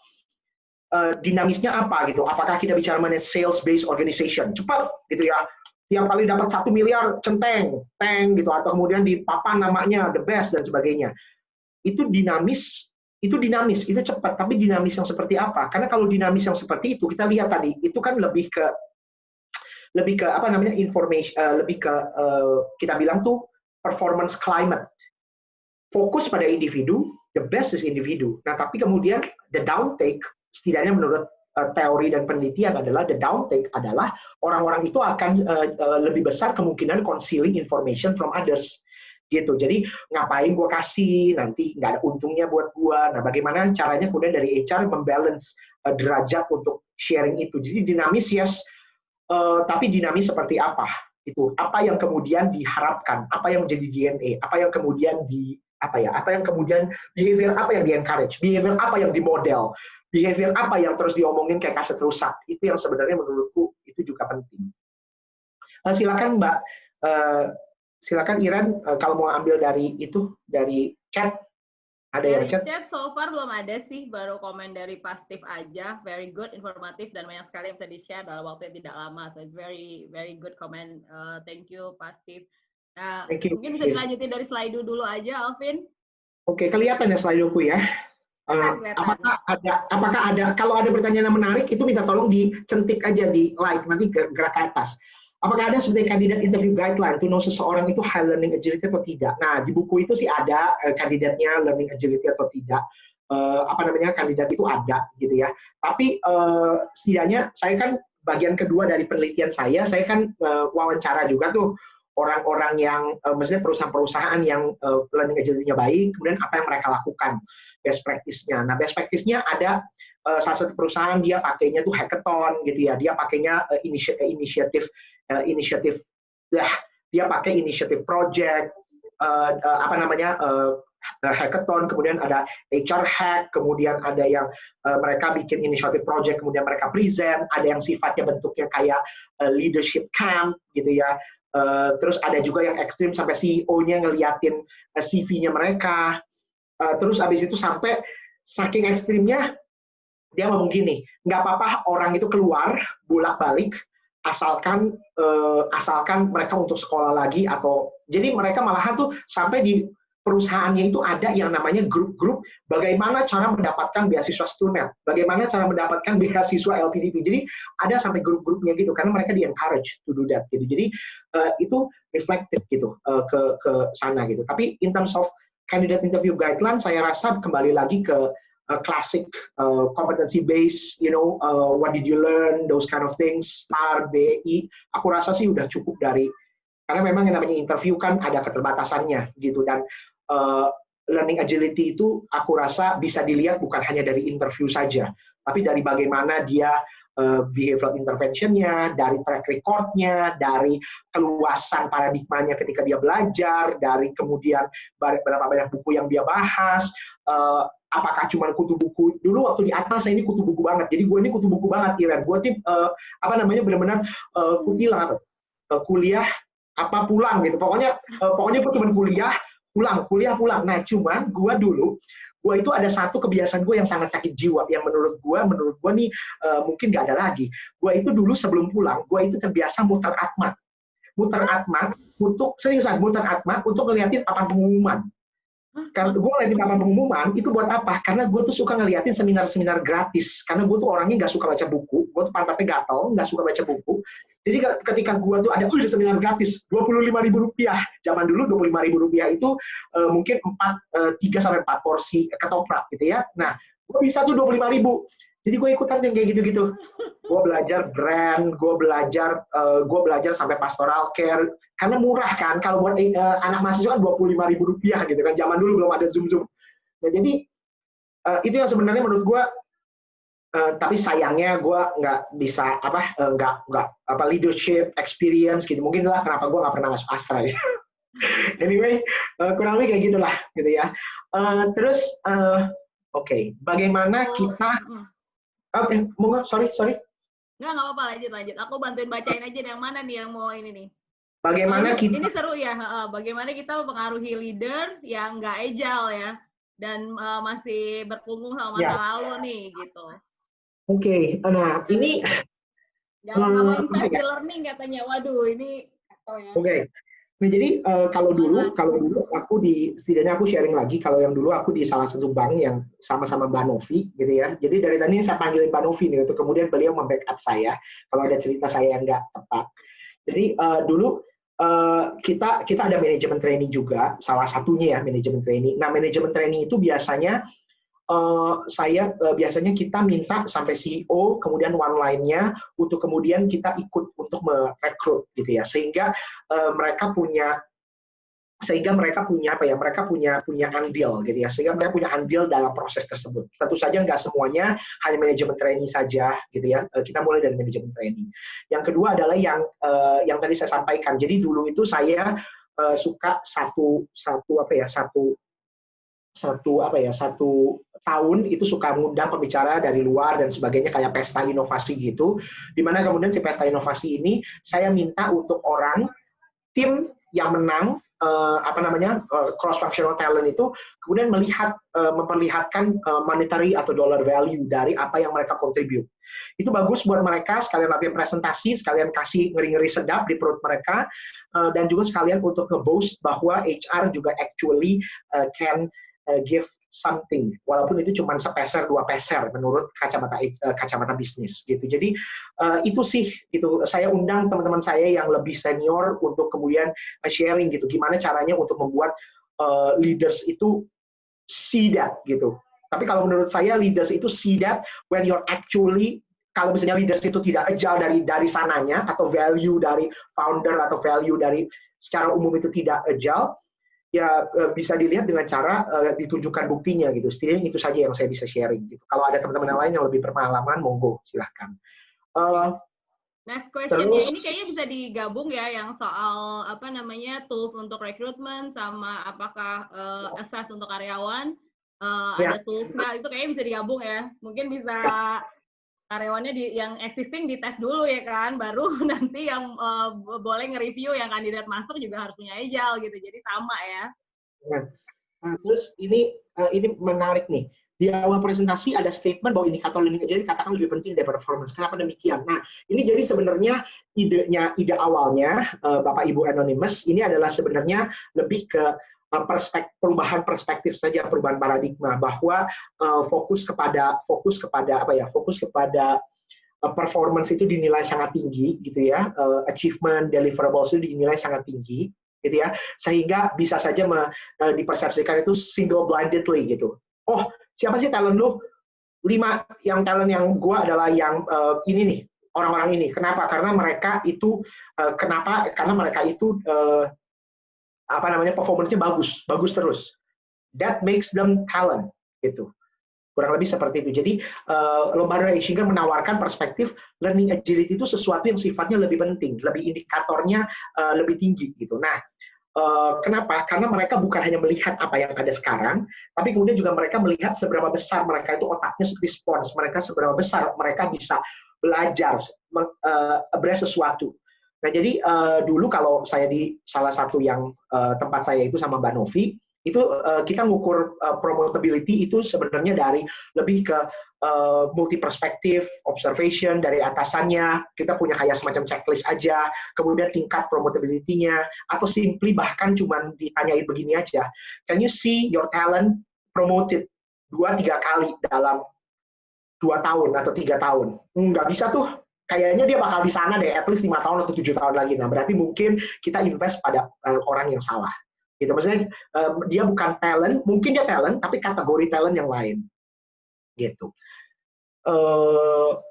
dinamisnya apa gitu? Apakah kita bicara mengenai sales-based organization, cepat gitu ya, tiap kali dapat 1 miliar centeng, gitu, atau kemudian di papan namanya the best dan sebagainya. Itu dinamis, itu cepat, tapi dinamis yang seperti apa? Karena kalau dinamis yang seperti itu, kita lihat tadi, itu kan lebih ke information, lebih ke kita bilang tuh performance climate. Fokus pada individu, the best is individu. Nah, tapi kemudian the downtake, setidaknya menurut teori dan penelitian adalah the downtake adalah orang-orang itu akan lebih besar kemungkinan concealing information from others. Gitu. Jadi ngapain gue kasih, nanti nggak ada untungnya buat gue. Nah, bagaimana caranya kemudian dari HR membalance derajat untuk sharing itu. Jadi dinamis, yes, tapi dinamis seperti apa? Itu apa yang kemudian diharapkan, apa yang menjadi DNA, apa yang kemudian behavior apa yang di-encourage, behavior apa yang dimodel, behavior apa yang terus diomongin kayak kaset rusak. Itu yang sebenarnya menurutku itu juga penting. Silakan Mbak. Silakan Iren, kalau mau ambil dari chat, ada yang chat? Dari chat so far belum ada sih, baru komen dari Pastif aja, very good, informatif, dan banyak sekali yang bisa di-share dalam waktu yang tidak lama, so it's very very good comment, thank you Pastif. Mungkin bisa dilanjutin dari slide dulu aja, Alvin. Oke, kelihatan ya slide-ku ya. Apakah ada, kalau ada pertanyaan yang menarik, itu minta tolong dicentik aja di like, nanti gerak ke atas. Apakah ada sebagai kandidat interview guideline to know seseorang itu high learning agility atau tidak? Nah, di buku itu sih ada kandidatnya learning agility atau tidak. Kandidat itu ada gitu ya. Tapi setidaknya saya kan bagian kedua dari penelitian saya kan wawancara juga tuh orang-orang yang maksudnya perusahaan-perusahaan yang learning agility-nya baik, kemudian apa yang mereka lakukan, best practice-nya. Nah, best practice-nya ada salah satu perusahaan dia pakainya tuh hackathon gitu ya. Dia pakainya inisiatif dia pakai inisiatif project, hackathon, kemudian ada HR hack, kemudian ada yang mereka bikin inisiatif project, kemudian mereka present, ada yang sifatnya bentuknya kayak leadership camp gitu ya. Terus ada juga yang ekstrim sampai CEO-nya ngeliatin CV-nya mereka. Terus habis itu sampai saking ekstrimnya dia ngomong gini, nggak apa-apa orang itu keluar bolak-balik asalkan mereka untuk sekolah lagi, atau jadi mereka malahan tuh sampai di perusahaannya itu ada yang namanya grup-grup bagaimana cara mendapatkan beasiswa student, bagaimana cara mendapatkan beasiswa LPDP. Jadi ada sampai grup-grupnya gitu karena mereka di-encourage to do that gitu. Jadi itu reflected gitu ke sana gitu. Tapi in terms of candidate interview guideline, saya rasa kembali lagi ke classic competency based, what did you learn, those kind of things, STAR, BI. Aku rasa sih udah cukup karena memang yang namanya interview kan ada keterbatasannya gitu, dan learning agility itu aku rasa bisa dilihat bukan hanya dari interview saja, tapi dari bagaimana dia behavioral intervention-nya, dari track record-nya, dari keluasan paradigmanya ketika dia belajar, dari kemudian berapa banyak buku yang dia bahas, apakah cuma kutu buku. Dulu waktu di Atma saya ini kutu buku banget, jadi gue ini kutu buku banget, Iren. Gue tip benar-benar kutilang, kuliah apa pulang gitu. Pokoknya gue cuma kuliah pulang. Nah, cuman gue itu ada satu kebiasaan gue yang sangat sakit jiwa, yang menurut gue nih mungkin nggak ada lagi. Gue itu dulu sebelum pulang, gue itu terbiasa muter Atma untuk ngeliatin papan pengumuman. Karena gue ngeliatin papan pengumuman itu buat apa? Karena gue tuh suka ngeliatin seminar-seminar gratis. Karena gue tuh orangnya nggak suka baca buku, gue tuh pantatnya gatel, nggak suka baca buku. Jadi ketika gue tuh ada seminar gratis, Rp25.000. Zaman dulu Rp25.000 itu mungkin 3-4 porsi ketoprak gitu ya. Nah, gue bisa tuh Rp25.000. Jadi gue ikutan yang kayak gitu-gitu. Gue belajar brand, gue belajar sampai pastoral care. Karena murah kan, kalau buat anak mahasiswa kan Rp25.000 gitu kan. Zaman dulu belum ada Zoom. Nah, jadi itu yang sebenarnya menurut gue, tapi sayangnya gue nggak bisa leadership experience gitu. Mungkin lah kenapa gue nggak pernah masuk Astra ya. Anyway, kurang lebih kayak gitulah gitu ya. Terus oke, bagaimana kita sorry. Nggak apa-apa, lanjut. Aku bantuin bacain aja yang mana nih yang mau ini nih. Bagaimana kita... Ini seru ya, bagaimana kita mempengaruhi leader yang nggak agile ya, dan masih berpunggung sama masa lalu nih, gitu. Oke, nah ini... Jangan ngomongin fast learning katanya, waduh ini... Oke. Nah, jadi kalau dulu setidaknya aku sharing lagi, kalau yang dulu aku di salah satu bank yang sama-sama Mbak Novi, gitu ya. Jadi dari tadi saya panggilin Mbak Novi nih, untuk kemudian beliau membackup saya, kalau ada cerita saya yang nggak tepat. Jadi dulu kita ada manajemen training juga, salah satunya ya manajemen training. Nah, manajemen training itu biasanya biasanya kita minta sampai CEO, kemudian one line-nya, untuk kemudian kita ikut untuk merekrut gitu ya, sehingga mereka punya andil gitu ya, sehingga mereka punya andil dalam proses tersebut. Tentu saja nggak semuanya hanya manajemen training saja gitu ya, kita mulai dari manajemen training. Yang kedua adalah yang tadi saya sampaikan. Jadi dulu itu saya suka satu tahun itu suka ngundang pembicara dari luar dan sebagainya, kayak pesta inovasi gitu, dimana kemudian si pesta inovasi ini saya minta untuk tim yang menang cross functional talent itu kemudian memperlihatkan monetary atau dollar value dari apa yang mereka contribute. Itu bagus buat mereka, sekalian latihan presentasi, sekalian kasih ngeri-ngeri sedap di perut mereka, dan juga sekalian untuk nge-boast bahwa HR juga actually can give something, walaupun itu cuma sepeser 2 peser menurut kacamata bisnis gitu. Jadi itu sih, itu saya undang teman-teman saya yang lebih senior untuk kemudian sharing gitu, gimana caranya untuk membuat leaders itu see that gitu. Tapi kalau menurut saya leaders itu see that when you're actually, kalau misalnya leaders itu tidak agile dari sananya, atau value dari founder atau value dari secara umum itu tidak agile, ya bisa dilihat dengan cara ditunjukkan buktinya gitu. Setidaknya itu saja yang saya bisa sharing gitu. Kalau ada teman-teman yang lain yang lebih berpengalaman, monggo silahkan. Next question ya, ini kayaknya bisa digabung ya, yang soal tools untuk rekrutmen sama apakah assess untuk karyawan, ada tools nggak, itu kayaknya bisa digabung ya. Mungkin bisa karyawannya yang existing dites dulu ya kan, baru nanti yang boleh nge-review yang kandidat masuk juga harus punya agile gitu, jadi sama ya. Nah, terus ini menarik nih, di awal presentasi ada statement bahwa indikator leading agility katakan lebih penting dari performance. Kenapa demikian? Nah, ini jadi sebenarnya ide awalnya Bapak Ibu Anonymous ini adalah sebenarnya lebih ke perubahan perspektif saja, perubahan paradigma, bahwa fokus kepada performance itu dinilai sangat tinggi gitu ya, achievement, deliverables itu dinilai sangat tinggi gitu ya, sehingga bisa saja dipersepsikan itu single blindedly gitu. Oh, siapa sih talent lu? 5 yang talent yang gua adalah yang ini nih, orang-orang ini. Kenapa? Karena mereka itu performance-nya bagus terus. That makes them talent gitu. Kurang lebih seperti itu. Jadi lomba Reisinger menawarkan perspektif learning agility itu sesuatu yang sifatnya lebih penting, lebih indikatornya lebih tinggi gitu. Nah, kenapa? Karena mereka bukan hanya melihat apa yang ada sekarang, tapi kemudian juga mereka melihat seberapa besar mereka itu otaknya seperti spons, mereka seberapa besar mereka bisa belajar, address sesuatu. Nah, jadi dulu kalau saya di salah satu yang tempat saya itu sama Mbak Novi, itu kita ngukur promotability itu sebenarnya dari lebih ke multi perspektif, observation dari atasannya, kita punya kayak semacam checklist aja, kemudian tingkat promotability-nya, atau simply bahkan cuman ditanyain begini aja, can you see your talent promoted 2-3 kali dalam 2 tahun atau 3 tahun? Nggak bisa tuh. Kayaknya dia bakal di sana deh, at least 5 tahun atau 7 tahun lagi. Nah, berarti mungkin kita invest pada orang yang salah. Gitu. Maksudnya dia bukan talent, mungkin dia talent, tapi kategori talent yang lain. Gitu.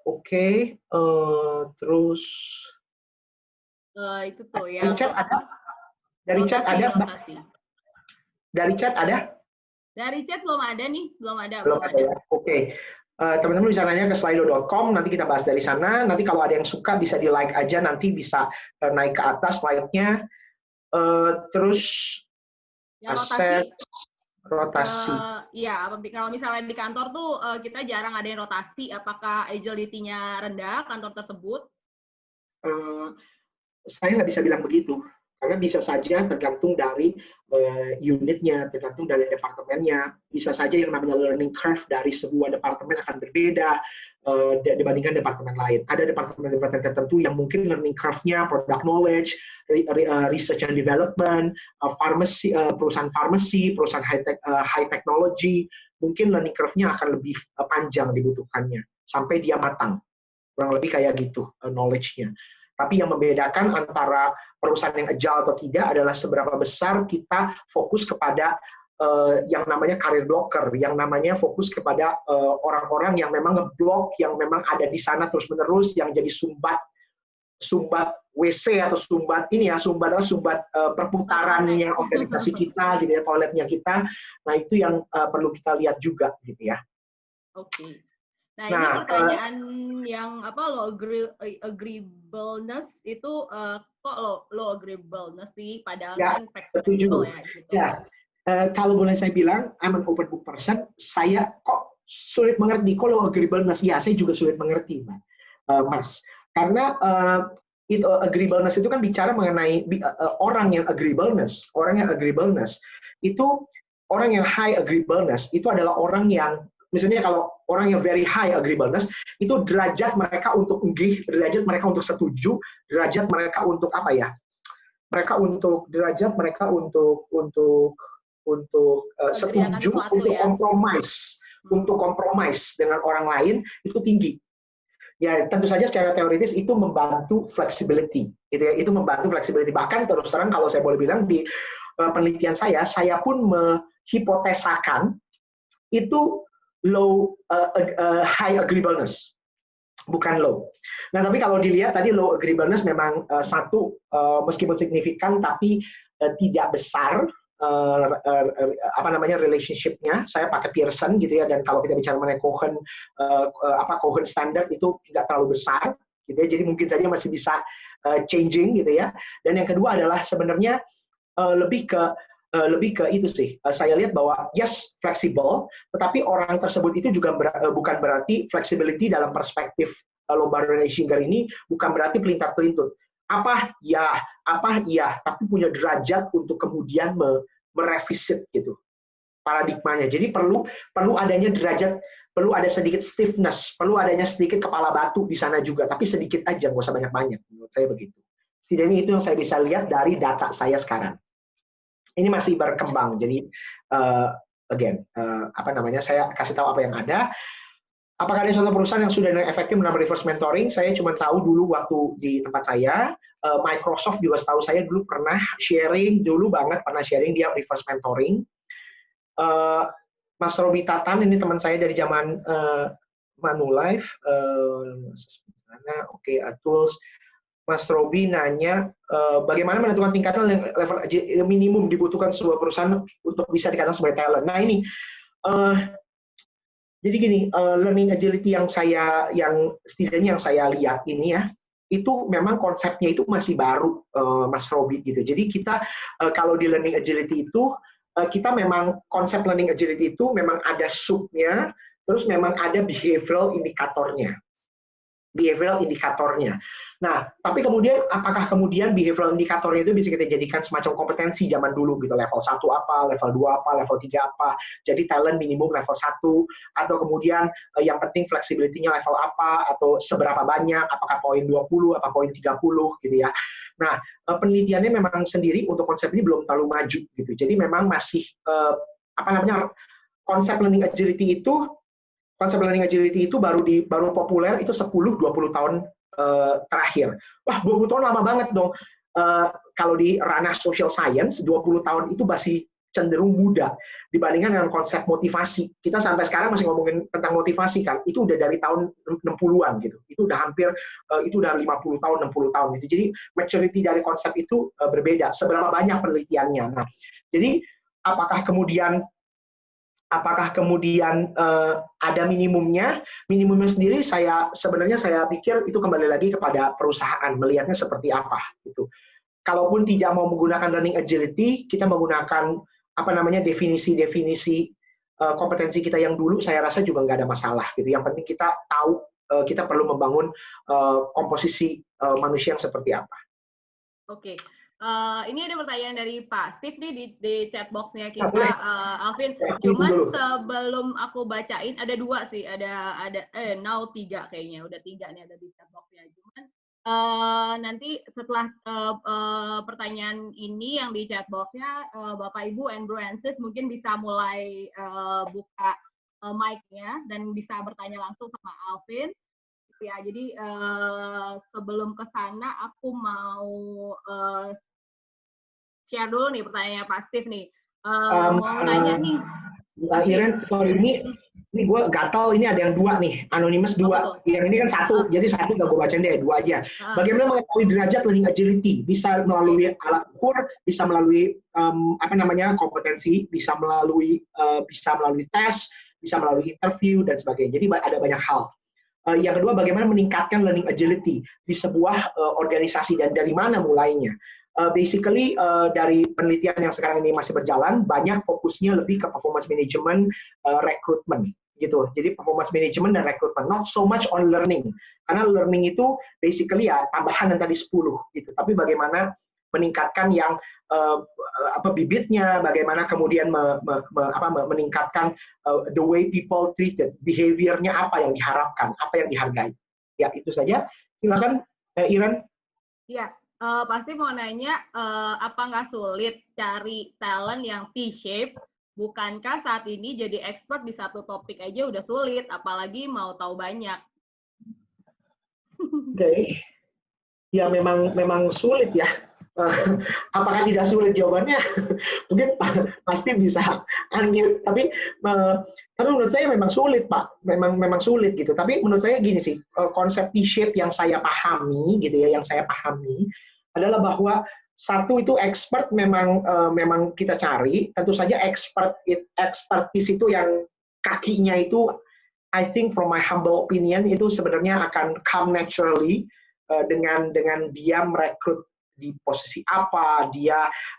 Oke. Terus itu tuh ya. Dari chat ada? Dari chat ada, Mbak? Dari chat ada? Dari chat belum ada nih, belum ada. Belum ada ya. Oke. Teman-teman bisa nanya ke slido.com, nanti kita bahas dari sana. Nanti kalau ada yang suka bisa di like aja, nanti bisa naik ke atas slide-nya. Terus aset rotasi. Iya, kalau misalnya di kantor tuh kita jarang ada yang rotasi. Apakah agility-nya rendah kantor tersebut? Saya nggak bisa bilang begitu. Karena bisa saja tergantung dari unitnya, tergantung dari departemennya. Bisa saja yang namanya learning curve dari sebuah departemen akan berbeda dibandingkan departemen lain. Ada departemen-departemen tertentu yang mungkin learning curve-nya, product knowledge, research and development, perusahaan farmasi, perusahaan high technology, mungkin learning curve-nya akan lebih panjang dibutuhkannya, sampai dia matang. Kurang lebih kayak gitu knowledge-nya. Tapi yang membedakan antara perusahaan yang agile atau tidak adalah seberapa besar kita fokus kepada yang namanya career blocker, yang namanya fokus kepada orang-orang yang memang ngeblok, yang memang ada di sana terus-menerus, yang jadi sumbat WC atau sumbat perputarannya organisasi kita, gitu ya, toiletnya kita. Nah, itu yang perlu kita lihat juga, gitu ya. Oke. Nah, ini pertanyaan yang agreeableness itu kok low agreeableness sih, padahal ya, kan setuju. ya, gitu. Ya, kalau boleh saya bilang, I'm an open book person, saya kok sulit mengerti, kok low agreeableness? Ya, saya juga sulit mengerti, Mas. Karena agreeableness itu kan bicara mengenai orang yang agreeableness itu orang yang high agreeableness itu adalah orang yang misalnya kalau orang yang very high agreeableness, itu derajat mereka untuk enggih, derajat mereka untuk setuju, derajat mereka untuk apa ya? Derajat mereka untuk setuju, untuk kompromis dengan orang lain itu tinggi. Ya, tentu saja secara teoritis itu membantu flexibility, gitu ya. Itu membantu flexibility. Bahkan terus terang kalau saya boleh bilang di penelitian saya pun menghipotesakan itu high agreeableness, bukan low. Nah, tapi kalau dilihat tadi low agreeableness memang meskipun signifikan tapi tidak besar relationship-nya. Saya pakai Pearson gitu ya, dan kalau kita bicara mengenai Cohen standard itu tidak terlalu besar gitu ya. Jadi mungkin saja masih bisa changing gitu ya. Dan yang kedua adalah sebenarnya lebih ke itu sih. Saya lihat bahwa yes, fleksibel, tetapi orang tersebut itu juga bukan berarti flexibility dalam perspektif lomba Reisinger ini bukan berarti pelintat-pelintut. Apa ya, tapi punya derajat untuk kemudian merevisit gitu paradigmanya. Jadi perlu adanya derajat, perlu ada sedikit stiffness, perlu adanya sedikit kepala batu di sana juga, tapi sedikit aja, nggak usah banyak-banyak. Menurut saya begitu. Setidaknya itu yang saya bisa lihat dari data saya sekarang. Ini masih berkembang, jadi saya kasih tahu apa yang ada. Apakah ada suatu perusahaan yang sudah efektif menambah reverse mentoring? Saya cuma tahu dulu waktu di tempat saya, Microsoft juga setahu saya dulu pernah sharing dia reverse mentoring. Mas Robi Tatan, ini teman saya dari zaman Manulife. Tools. Mas Robi nanya, bagaimana menentukan tingkatan level minimum dibutuhkan sebuah perusahaan untuk bisa dikatakan sebagai talent. Nah ini, Jadi gini, learning agility yang setidaknya yang saya lihat ini ya, itu memang konsepnya itu masih baru, Mas Robi gitu. Jadi kita kalau di learning agility itu kita memang konsep learning agility itu memang ada subnya, terus memang ada behavioral indikatornya. Nah, tapi kemudian apakah kemudian behavioral indikatornya itu bisa kita jadikan semacam kompetensi zaman dulu gitu, level 1 apa, level 2 apa, level 3 apa, jadi talent minimum level 1, atau kemudian yang penting flexibility-nya level apa, atau seberapa banyak, apakah poin 20, apa poin 30 gitu ya. Nah, penelitiannya memang sendiri untuk konsep ini belum terlalu maju gitu, jadi memang masih konsep learning agility itu baru populer itu 10-20 tahun terakhir. Wah, 20 tahun lama banget dong. Kalau di ranah social science, 20 tahun itu masih cenderung muda dibandingkan dengan konsep motivasi. Kita sampai sekarang masih ngomongin tentang motivasi kan. Itu udah dari tahun 60-an gitu. Itu udah hampir itu udah 50 tahun, 60 tahun gitu. Jadi maturity dari konsep itu berbeda. Seberapa banyak penelitiannya. Nah, jadi apakah kemudian ada minimumnya? Minimumnya sendiri sebenarnya saya pikir itu kembali lagi kepada perusahaan melihatnya seperti apa gitu. Kalaupun tidak mau menggunakan learning agility, kita menggunakan definisi-definisi kompetensi kita yang dulu, saya rasa juga nggak ada masalah gitu. Yang penting kita tahu kita perlu membangun komposisi manusia yang seperti apa. Oke. Ini ada pertanyaan dari Pak Steve nih di chat box-nya kita, Alvin. Cuman sebelum aku bacain, ada 2 sih, ada now 3 kayaknya, udah 3 nih ada di chat box-nya. Cuman nanti setelah pertanyaan ini yang di chat box-nya, Bapak Ibu and Bro and Sis mungkin bisa mulai buka mic-nya dan bisa bertanya langsung sama Alvin. Ya, jadi sebelum ke sana aku mau share dulu nih pertanyaannya Pak Steve nih. Mau nanya nih. Iren, ini gue gatal, ini ada yang 2 nih, anonymous 2. Yang ini kan 1, jadi 1 gak gue bacain deh, 2 aja. Bagaimana mengetahui derajat learning agility? Bisa melalui alat ukur, bisa melalui kompetensi, bisa melalui tes, bisa melalui interview dan sebagainya. Jadi ada banyak hal. Yang kedua, bagaimana meningkatkan learning agility di sebuah organisasi dan dari mana mulainya? Basically dari penelitian yang sekarang ini masih berjalan, banyak fokusnya lebih ke performance management, rekrutmen gitu. Jadi performance management dan rekrutmen, not so much on learning. Karena learning itu basically ya tambahan yang tadi 10 gitu. Tapi bagaimana meningkatkan yang bibitnya, bagaimana kemudian meningkatkan the way people treated, behavior-nya apa yang diharapkan, apa yang dihargai. Ya, itu saja. Silakan, Iren. Iya. Pasti mau nanya, apa nggak sulit cari talent yang T-shape? Bukankah saat ini jadi expert di satu topik aja udah sulit, apalagi mau tahu banyak? Oke. Ya memang sulit ya. Apakah tidak sulit jawabannya? Mungkin pasti bisa unmute. Tapi menurut saya memang sulit, Pak. Memang sulit gitu. Tapi menurut saya gini sih, konsep T-shape yang saya pahami gitu ya, adalah bahwa satu itu expert memang kita cari. Tentu saja expertise itu yang kakinya itu, I think from my humble opinion, itu sebenarnya akan come naturally dengan dia merekrut di posisi apa,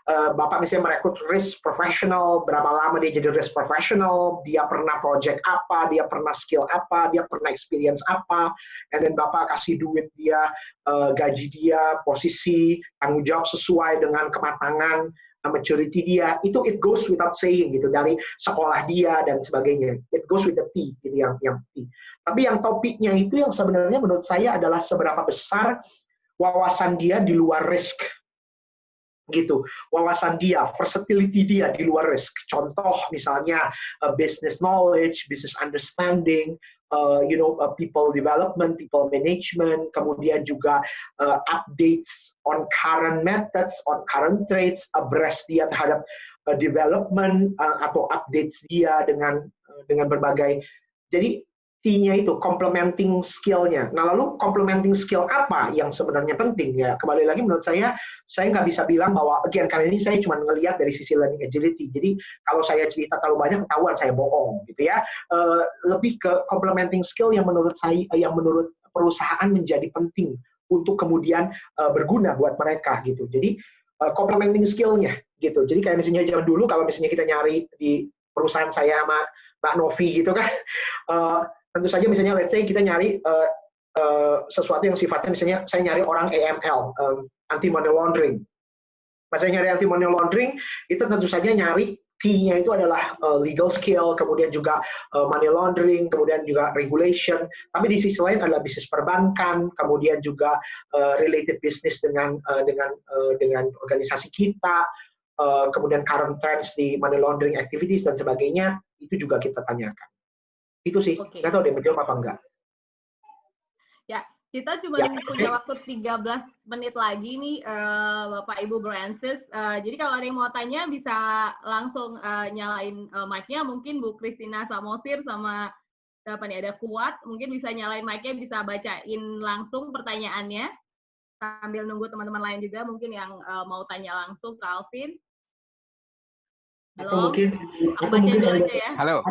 Bapak misalnya merekrut risk professional, berapa lama dia jadi risk professional, dia pernah project apa, dia pernah skill apa, dia pernah experience apa, and then Bapak kasih duit dia, gaji dia, posisi, tanggung jawab sesuai dengan kematangan, maturity dia, itu it goes without saying gitu, dari sekolah dia dan sebagainya, it goes with the T, gitu yang T. Tapi yang topiknya itu yang sebenarnya menurut saya adalah seberapa besar wawasan dia di luar risk, gitu. Wawasan dia, versatility dia di luar risk. Contoh misalnya business knowledge, business understanding, people development, people management, kemudian juga updates on current methods, on current trades, abreast dia terhadap development atau updates dia dengan berbagai. Jadi T-nya itu complementing skill-nya. Nah, lalu complementing skill apa yang sebenarnya penting ya? Kembali lagi menurut saya nggak bisa bilang bahwa, again, karena ini saya cuma ngelihat dari sisi learning agility. Jadi kalau saya cerita terlalu banyak, ketahuan saya bohong, gitu ya. Lebih ke complementing skill yang menurut perusahaan menjadi penting untuk kemudian berguna buat mereka, gitu. Jadi complementing skill-nya, gitu. Jadi kayak misalnya zaman dulu, kalau misalnya kita nyari di perusahaan saya sama Mbak Novi, gitu kan, tentu saja misalnya let's say kita nyari sesuatu yang sifatnya misalnya saya nyari orang AML, anti money laundering. Pas saya nyari anti money laundering itu tentu saja nyari T-nya itu adalah legal skill, kemudian juga money laundering, kemudian juga regulation. Tapi di sisi lain adalah bisnis perbankan, kemudian juga related business dengan organisasi kita, kemudian current trends di money laundering activities dan sebagainya, itu juga kita tanyakan. Itu sih, nggak tahu dia menjawab apa enggak. Ya, kita cuma punya waktu 13 menit lagi nih, Bapak Ibu Brancis. Jadi kalau ada yang mau tanya bisa langsung nyalain mic-nya. Mungkin Bu Christina Samosir sama apa nih, ada Kuat, mungkin bisa nyalain mic-nya, bisa bacain langsung pertanyaannya. Sambil nunggu teman-teman lain juga mungkin yang mau tanya langsung ke Alvin. Halo. Atau mungkin aja ya. Halo.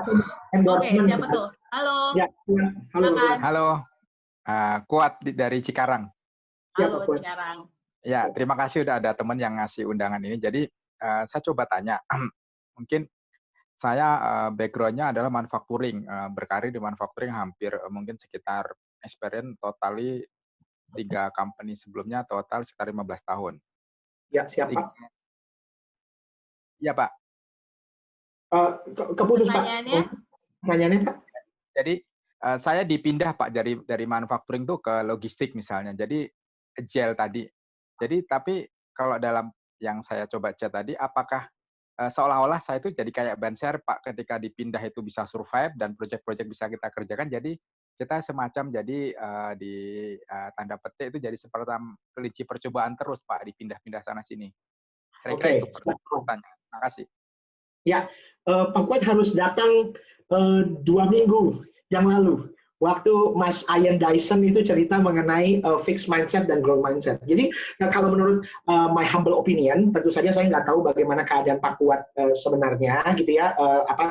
Oke, siapa tuh? Halo. Ya, halo. Halo. Kuat dari Cikarang. Halo, Cikarang. Ya, terima kasih udah ada teman yang ngasih undangan ini. Jadi saya coba tanya, mungkin saya background-nya adalah manufacturing, berkarir di manufacturing hampir mungkin sekitar experience totally 3 company sebelumnya, total sekitar 15 tahun. Ya, siapa? Iya, Pak. Keputus, Pak. Pertanyaannya, Pak? Jadi saya dipindah, Pak, dari manufacturing tuh ke logistik misalnya. Jadi agile tadi. Jadi tapi kalau dalam yang saya coba chat tadi, apakah seolah-olah saya itu jadi kayak ban serep, Pak, ketika dipindah itu bisa survive dan proyek-proyek bisa kita kerjakan. Jadi kita semacam jadi di tanda petik itu jadi seperti kelinci percobaan terus, Pak, dipindah-pindah sana sini. Kira-kira itu pertanyaan. Terima kasih. Ya, Pak Kuat harus datang 2 minggu yang lalu. Waktu Mas Ian Dyson itu cerita mengenai fixed mindset dan growth mindset. Jadi kalau menurut my humble opinion, tentu saja saya nggak tahu bagaimana keadaan Pak Kuat sebenarnya, gitu ya.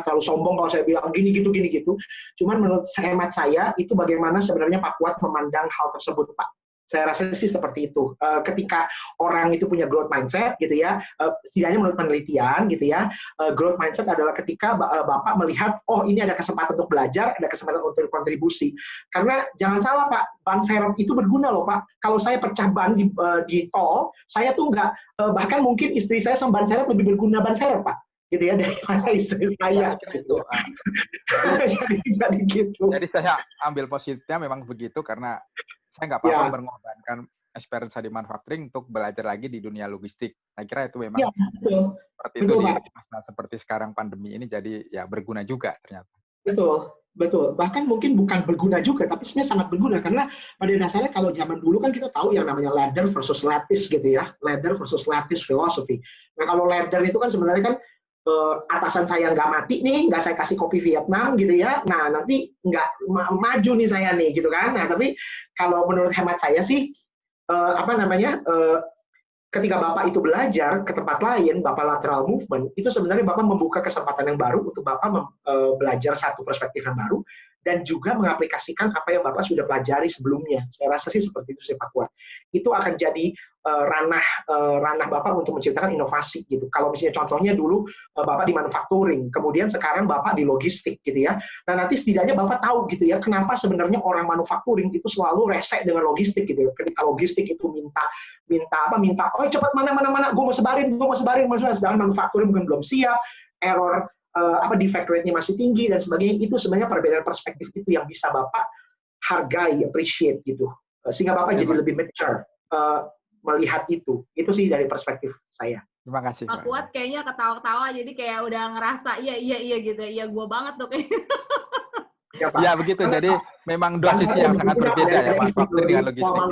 Terlalu sombong kalau saya bilang gini gitu. Cuman menurut hemat saya itu bagaimana sebenarnya Pak Kuat memandang hal tersebut, Pak. Saya rasa sih seperti itu. Ketika orang itu punya growth mindset, gitu ya, setidaknya menurut penelitian, gitu ya, growth mindset adalah ketika Bapak melihat, oh ini ada kesempatan untuk belajar, ada kesempatan untuk kontribusi. Karena jangan salah, Pak, ban serep itu berguna loh, Pak. Kalau saya pecah ban di tol, saya tuh nggak, bahkan mungkin istri saya sama ban serep lebih berguna ban serep, Pak. Gitu ya, daripada istri saya. Gitu. Jadi gitu. Jadi saya ambil positifnya memang begitu, karena saya nggak apa-apa mengorbankan experience di manufacturing untuk belajar lagi di dunia logistik. Saya kira itu memang seperti itu di masa seperti sekarang pandemi ini, jadi ya berguna juga ternyata. Betul. Bahkan mungkin bukan berguna juga, tapi sebenarnya sangat berguna. Karena pada dasarnya kalau zaman dulu kan kita tahu yang namanya ladder versus lattice, gitu ya. Ladder versus lattice philosophy. Nah kalau ladder itu kan sebenarnya kan atasan saya nggak mati nih, nggak saya kasih kopi Vietnam gitu ya, nah nanti nggak maju nih saya nih gitu kan. Nah tapi kalau menurut hemat saya sih ketika Bapak itu belajar ke tempat lain, Bapak lateral movement, itu sebenarnya Bapak membuka kesempatan yang baru untuk Bapak belajar satu perspektif yang baru dan juga mengaplikasikan apa yang Bapak sudah pelajari sebelumnya. Saya rasa sih seperti itu sih Pak Kuat. Itu akan jadi ranah Bapak untuk menciptakan inovasi gitu. Kalau misalnya contohnya dulu Bapak di manufacturing, kemudian sekarang Bapak di logistik gitu ya. Nah nanti setidaknya Bapak tahu gitu ya, kenapa sebenarnya orang manufacturing itu selalu resek dengan logistik gitu ya. Ketika logistik itu minta, oh cepat mana, gue mau sebarin, sedangkan manufacturing mungkin belum siap, error defect rate-nya masih tinggi dan sebagainya. Itu sebenarnya perbedaan perspektif itu yang bisa Bapak hargai, appreciate gitu. Sehingga Bapak jadi lebih mature melihat itu. Itu sih dari perspektif saya. Terima kasih. Pak Kuat kayaknya ketawa-ketawa, jadi kayak udah ngerasa iya gitu, iya gue banget tuh kayaknya. Ya begitu, jadi memang dua sisi yang sangat berbeda ya, manufacturing dengan logistik.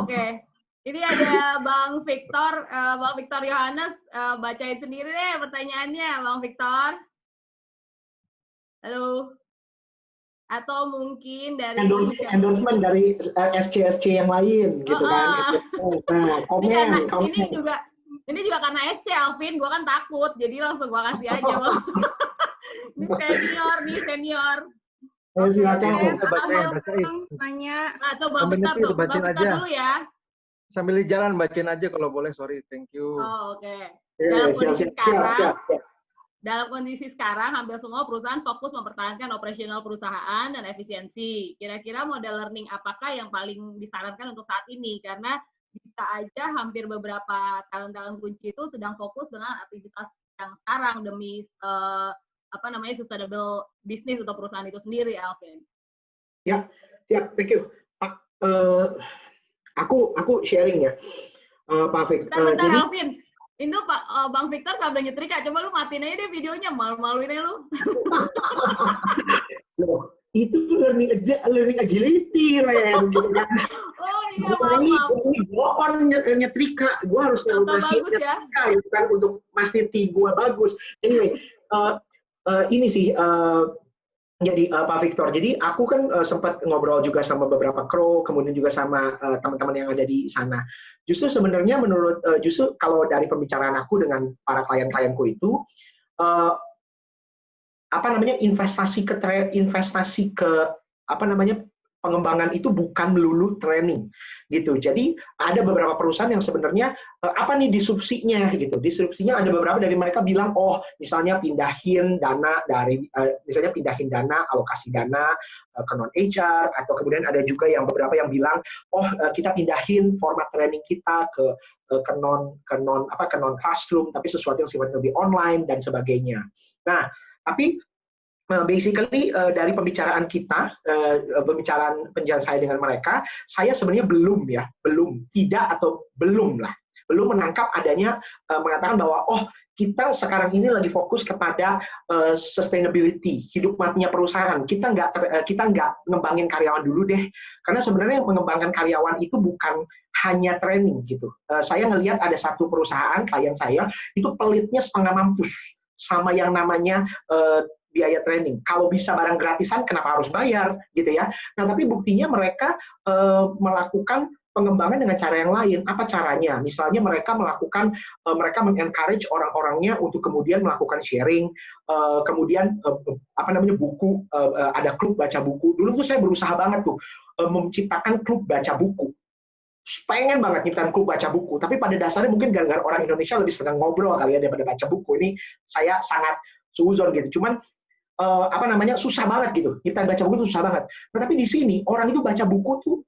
Oke. Ini ada Bang Victor Yohanes, bacain sendiri deh pertanyaannya, Bang Victor. Halo. Atau mungkin dari endorsement dari SC yang lain gitu kan. Nah, komen. Ini juga karena SC, Alvin, gue kan takut, jadi langsung gue kasih aja, Bang. Ini senior. Silakan. Bacain. Tanya. Coba Victor dulu ya. Sambil di jalan bacain aja kalau boleh, sorry, thank you. Oh, oke. Siap. Dalam kondisi sekarang, hampir semua perusahaan fokus mempertahankan operasional perusahaan dan efisiensi. Kira-kira model learning apakah yang paling disarankan untuk saat ini? Karena bisa aja hampir beberapa talent-talent kunci itu sedang fokus dengan aktivitas yang sekarang demi sustainable business atau perusahaan itu sendiri, Alvin. Ya, thank you. Aku sharing ya, Pak Fik. Bentar, Alvin. Itu Bang Victor sambil nyetrika. Coba lu matiin aja deh videonya, malu-maluin aja lu. Loh, itu learning agility, Ren, gitu kan. Oh iya, maaf. Ini gue on nyetrika, gue harus masih nyetrika ya, gitu kan, untuk mastiin gue bagus. Anyway, ini sih, jadi Pak Victor, jadi aku kan sempat ngobrol juga sama beberapa kru, kemudian juga sama teman-teman yang ada di sana. Justru sebenarnya justru kalau dari pembicaraan aku dengan para klien-klienku itu, investasi ke pengembangan itu bukan melulu training gitu. Jadi ada beberapa perusahaan yang sebenarnya disrupsinya gitu. Disrupsinya ada beberapa dari mereka bilang, misalnya pindahin dana alokasi dana ke non HR, atau kemudian ada juga yang beberapa yang bilang, kita pindahin format training kita ke non classroom, tapi sesuatu yang sifatnya lebih online dan sebagainya. Nah, tapi basically dari pembicaraan kita, pembicaraan penjelasan saya dengan mereka, saya sebenarnya belum menangkap adanya mengatakan bahwa kita sekarang ini lagi fokus kepada sustainability, hidup matinya perusahaan. Kita nggak ngembangin karyawan dulu deh, karena sebenarnya mengembangkan karyawan itu bukan hanya training gitu. Saya ngelihat ada satu perusahaan klien saya itu pelitnya setengah mampus sama yang namanya biaya training. Kalau bisa barang gratisan, kenapa harus bayar, gitu ya? Nah, tapi buktinya mereka melakukan pengembangan dengan cara yang lain. Apa caranya? Misalnya mereka men-encourage orang-orangnya untuk kemudian melakukan sharing, kemudian buku, ada klub baca buku. Dulu tuh saya berusaha banget tuh menciptakan klub baca buku. Pengen banget nyiptain klub baca buku, tapi pada dasarnya mungkin gara-gara orang Indonesia lebih senang ngobrol kali ya daripada baca buku. Ini saya sangat suzon gitu. Cuman susah banget gitu. Kita baca buku itu susah banget. Nah, tapi di sini orang itu baca buku tuh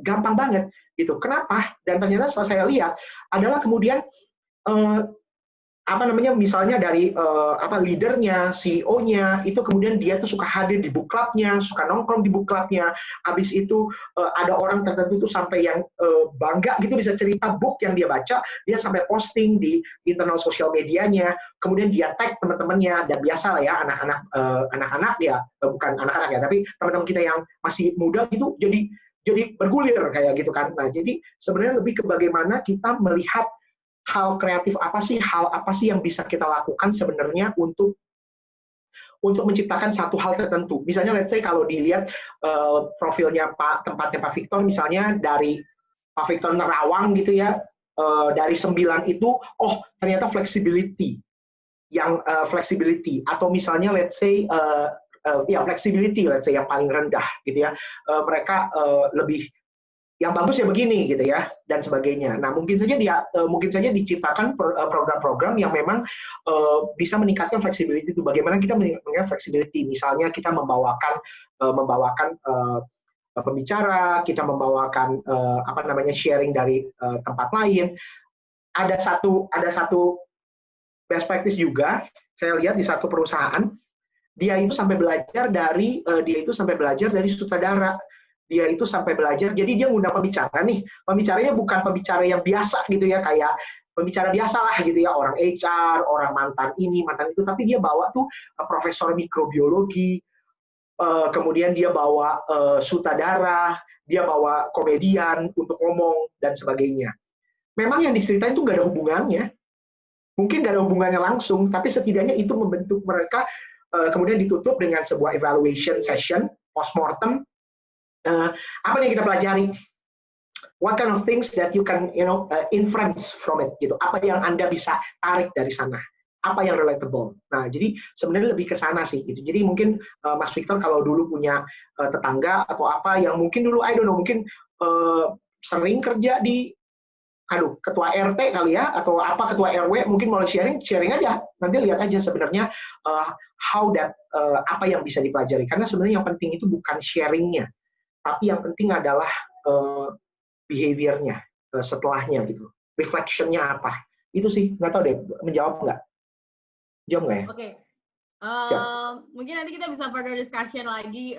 gampang banget gitu. Kenapa? Dan ternyata setelah saya lihat adalah kemudian misalnya dari leadernya, CEO-nya, itu kemudian dia tuh suka hadir di book club-nya, suka nongkrong di book club-nya. Habis itu ada orang tertentu tuh sampai yang bangga gitu bisa cerita book yang dia baca, dia sampai posting di internal sosial medianya, kemudian dia tag teman-temannya. Dan biasa lah ya, anak-anak ya, bukan anak-anak ya, tapi teman-teman kita yang masih muda gitu jadi bergulir kayak gitu kan. Nah, jadi sebenarnya lebih ke bagaimana kita melihat hal kreatif apa sih yang bisa kita lakukan sebenarnya untuk menciptakan satu hal tertentu. Misalnya let's say kalau dilihat profilnya tempatnya Pak Victor, misalnya dari Pak Victor Nerawang gitu ya, dari 9 itu ternyata flexibility atau misalnya let's say flexibility yang paling rendah gitu ya, mereka lebih yang bagus ya begini gitu ya, dan sebagainya. Nah, mungkin saja diciptakan program-program yang memang bisa meningkatkan flexibility itu. Bagaimana kita meningkatkan flexibility? Misalnya kita membawakan pembicara, kita membawakan sharing dari tempat lain. Ada satu best practice juga saya lihat di satu perusahaan, dia itu sampai belajar dari sutradara. Dia itu sampai belajar, jadi dia ngundang pembicara nih. Pembicaranya bukan pembicara yang biasa gitu ya, kayak pembicara biasa lah gitu ya, orang HR, orang mantan ini, mantan itu, tapi dia bawa tuh profesor mikrobiologi, kemudian dia bawa sutradara, dia bawa komedian untuk ngomong, dan sebagainya. Memang yang diceritain itu nggak ada hubungannya. Mungkin nggak ada hubungannya langsung, tapi setidaknya itu membentuk mereka kemudian ditutup dengan sebuah evaluation session, postmortem. Apa yang kita pelajari? What kind of things that you can, inference from it, gitu. Apa yang Anda bisa tarik dari sana? Apa yang relatable? Nah, jadi sebenarnya lebih ke sana sih, gitu. Jadi mungkin Mas Victor kalau dulu punya tetangga atau apa yang mungkin dulu, I don't know, mungkin sering kerja di, ketua RT kali ya, atau apa ketua RW, mungkin mau sharing aja. Nanti lihat aja sebenarnya how that, apa yang bisa dipelajari. Karena sebenarnya yang penting itu bukan sharingnya, tapi yang penting adalah behavior-nya setelahnya gitu, reflection-nya apa, itu sih. Nggak tahu deh, menjawab nggak? Jawab nggak ya? Oke. Mungkin nanti kita bisa further discussion lagi,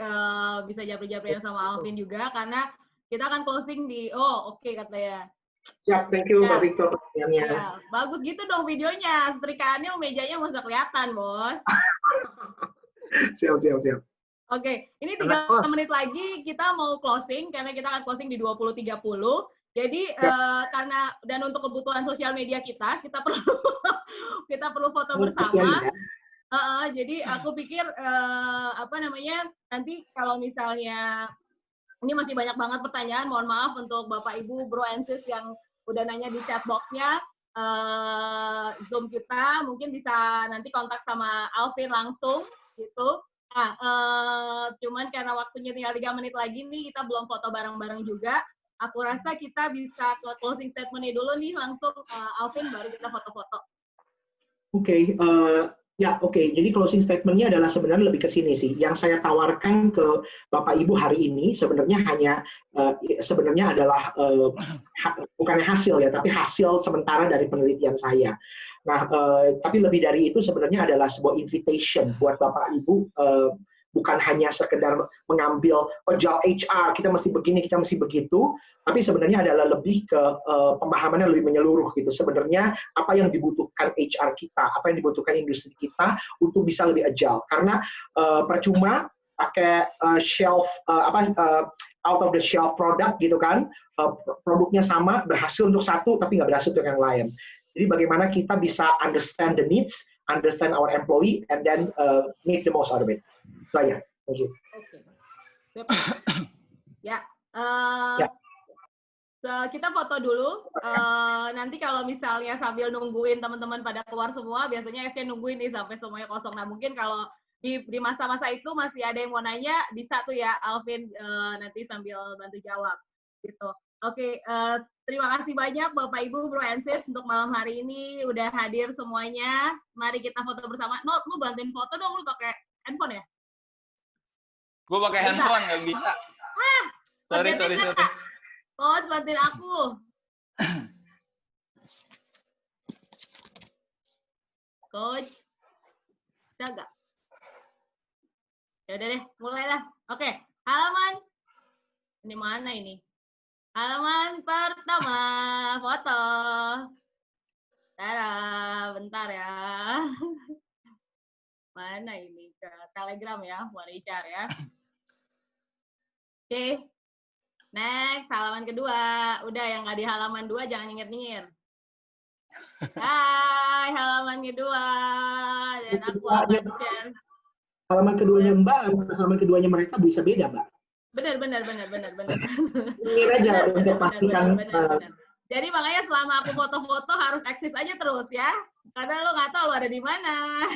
bisa japri-japrian sama Alvin juga, karena kita akan closing di, oke katanya. Siap, thank you Pak Victor pertanyaannya. Ya, bagus gitu dong videonya, setrikaannya mejanya nggak usah kelihatan, Bos. Siap. Oke, ini 3 menit lagi kita mau closing, karena kita akan closing di 20.30. Jadi karena dan untuk kebutuhan sosial media kita perlu foto bersama. Jadi aku pikir nanti kalau misalnya ini masih banyak banget pertanyaan, mohon maaf untuk Bapak Ibu, Bro and Sis yang udah nanya di chat box-nya. Zoom kita mungkin bisa nanti kontak sama Alvin langsung gitu. Nah, cuman karena waktunya tinggal 3 menit lagi nih, kita belum foto bareng-bareng juga. Aku rasa kita bisa ke closing statement-nya dulu nih, langsung Alvin, baru kita foto-foto. Oke. Jadi closing statement-nya adalah sebenarnya lebih ke sini sih. Yang saya tawarkan ke Bapak Ibu hari ini sebenarnya sebenarnya adalah bukan hasil ya, tapi hasil sementara dari penelitian saya. Nah, tapi lebih dari itu sebenarnya adalah sebuah invitation buat Bapak Ibu, bukan hanya sekedar mengambil agile HR, kita mesti begini, kita mesti begitu, tapi sebenarnya adalah lebih ke pemahamannya lebih menyeluruh gitu. Sebenarnya apa yang dibutuhkan HR kita, apa yang dibutuhkan industri kita untuk bisa lebih agile. Karena percuma pakai out of the shelf product gitu kan, produknya sama, berhasil untuk satu, tapi nggak berhasil untuk yang lain. Jadi bagaimana kita bisa understand the needs, understand our employee, and then make the most out of it. Saya, thank you. Ya, kita foto dulu. Nanti kalau misalnya sambil nungguin teman-teman pada keluar semua, biasanya saya nungguin nih sampai semuanya kosong. Nah, mungkin kalau di masa-masa itu masih ada yang mau nanya, bisa tuh ya Alvin nanti sambil bantu jawab. Gitu. Oke, terima kasih banyak Bapak Ibu, Bro and Sis untuk malam hari ini udah hadir semuanya. Mari kita foto bersama. No, lu bantuin foto dong, lu pakai handphone ya? Gue pakai handphone, nggak bisa. Sorry. Coach, bantuin aku. Coach, bisa nggak? Ya udah deh, mulailah. Oke, halaman. Ini mana ini? Halaman pertama, foto. Bentar ya. Mana ini? Ke Telegram ya, buat HR ya. Oke. Next, halaman kedua. Udah, yang nggak di halaman 2 jangan nyengir-nyengir. Hai, halaman kedua. Dan aku akan share. Halaman keduanya Mbak, halaman keduanya mereka bisa beda, Mbak. Benar. Ini aja untuk pastikan. Jadi makanya selama aku foto-foto harus eksis aja terus ya. Karena lo nggak tahu lo ada di mana.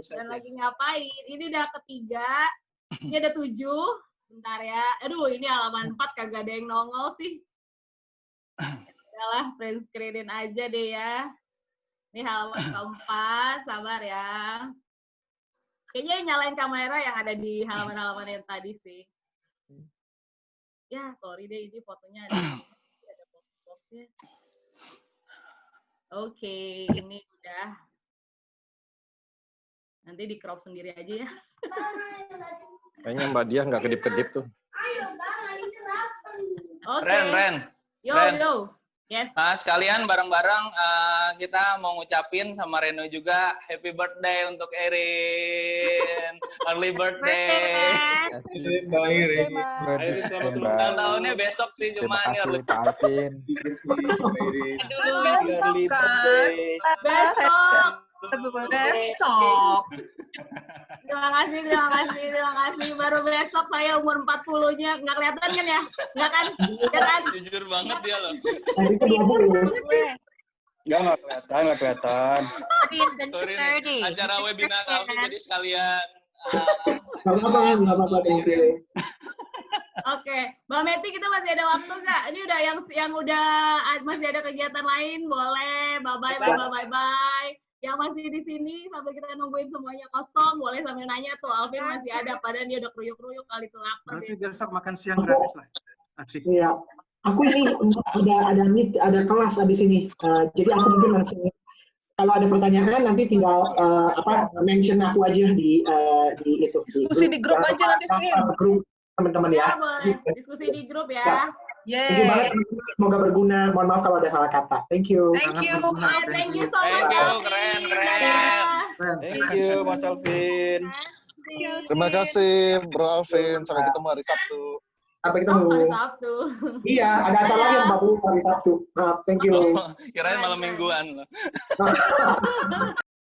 Dan lagi ngapain. Ini udah ketiga. Ini ada 7. Bentar ya. Aduh, ini halaman 4 kagak ada yang nongol sih. Udahlah, print screenin aja deh ya. Ini halaman keempat. Sabar ya. Kayaknya nyalain kamera yang ada di halaman-halaman yang tadi sih. Ya, sorry deh, ini fotonya ada foto-fotonya. Oke, ini udah. Nanti di crop sendiri aja ya. Kayaknya Mbak Dia nggak kedip-kedip tuh. Oke. Ren. Yo. Yes. Nah, sekalian bareng-bareng kita mau ngucapin sama Reno juga happy birthday untuk Erin. Early birthday. Mbak Erin. Ulang tahunnya besok sih, cuma ini early birthday. Besok. Besok. Terima kasih. Baru besok saya umur 40-nya. Nggak kelihatan kan ya? Nggak kan? Nggak kan? Jujur banget dia loh. Nggak kelihatan. Sorry nih, acara webinar Alvin jadi sekalian. Nggak apa-apa. Oke, Mbak Meti kita masih ada waktu nggak? Ini udah yang udah masih ada kegiatan lain boleh. Bye. Yang masih di sini sampai kita nungguin semuanya kosong, boleh sambil nanya tuh Alvin masih ada, padahal dia udah kruyuk-kruyuk kali itu lapar. Berarti besok makan siang gratis lah. Asik. Iya. Aku ini ada kelas abis ini. Jadi aku mungkin langsung kalau ada pertanyaan nanti tinggal mention aku aja di itu. Diskusi di grup aja nanti, Vin. Grup teman-teman ya. Boleh. Diskusi di grup ya. Thank you banget. Semoga berguna. Mohon maaf kalau ada salah kata. Thank you. Thank you so much. Thank you, keren. Thank you, Mas Alvin. Terima kasih, Bro Alvin. Sampai ketemu hari Sabtu. Sampai ketemu. Hari Sabtu. Iya, ada acara lagi yang baru hari Sabtu. Thank you. Kirain malam mingguan.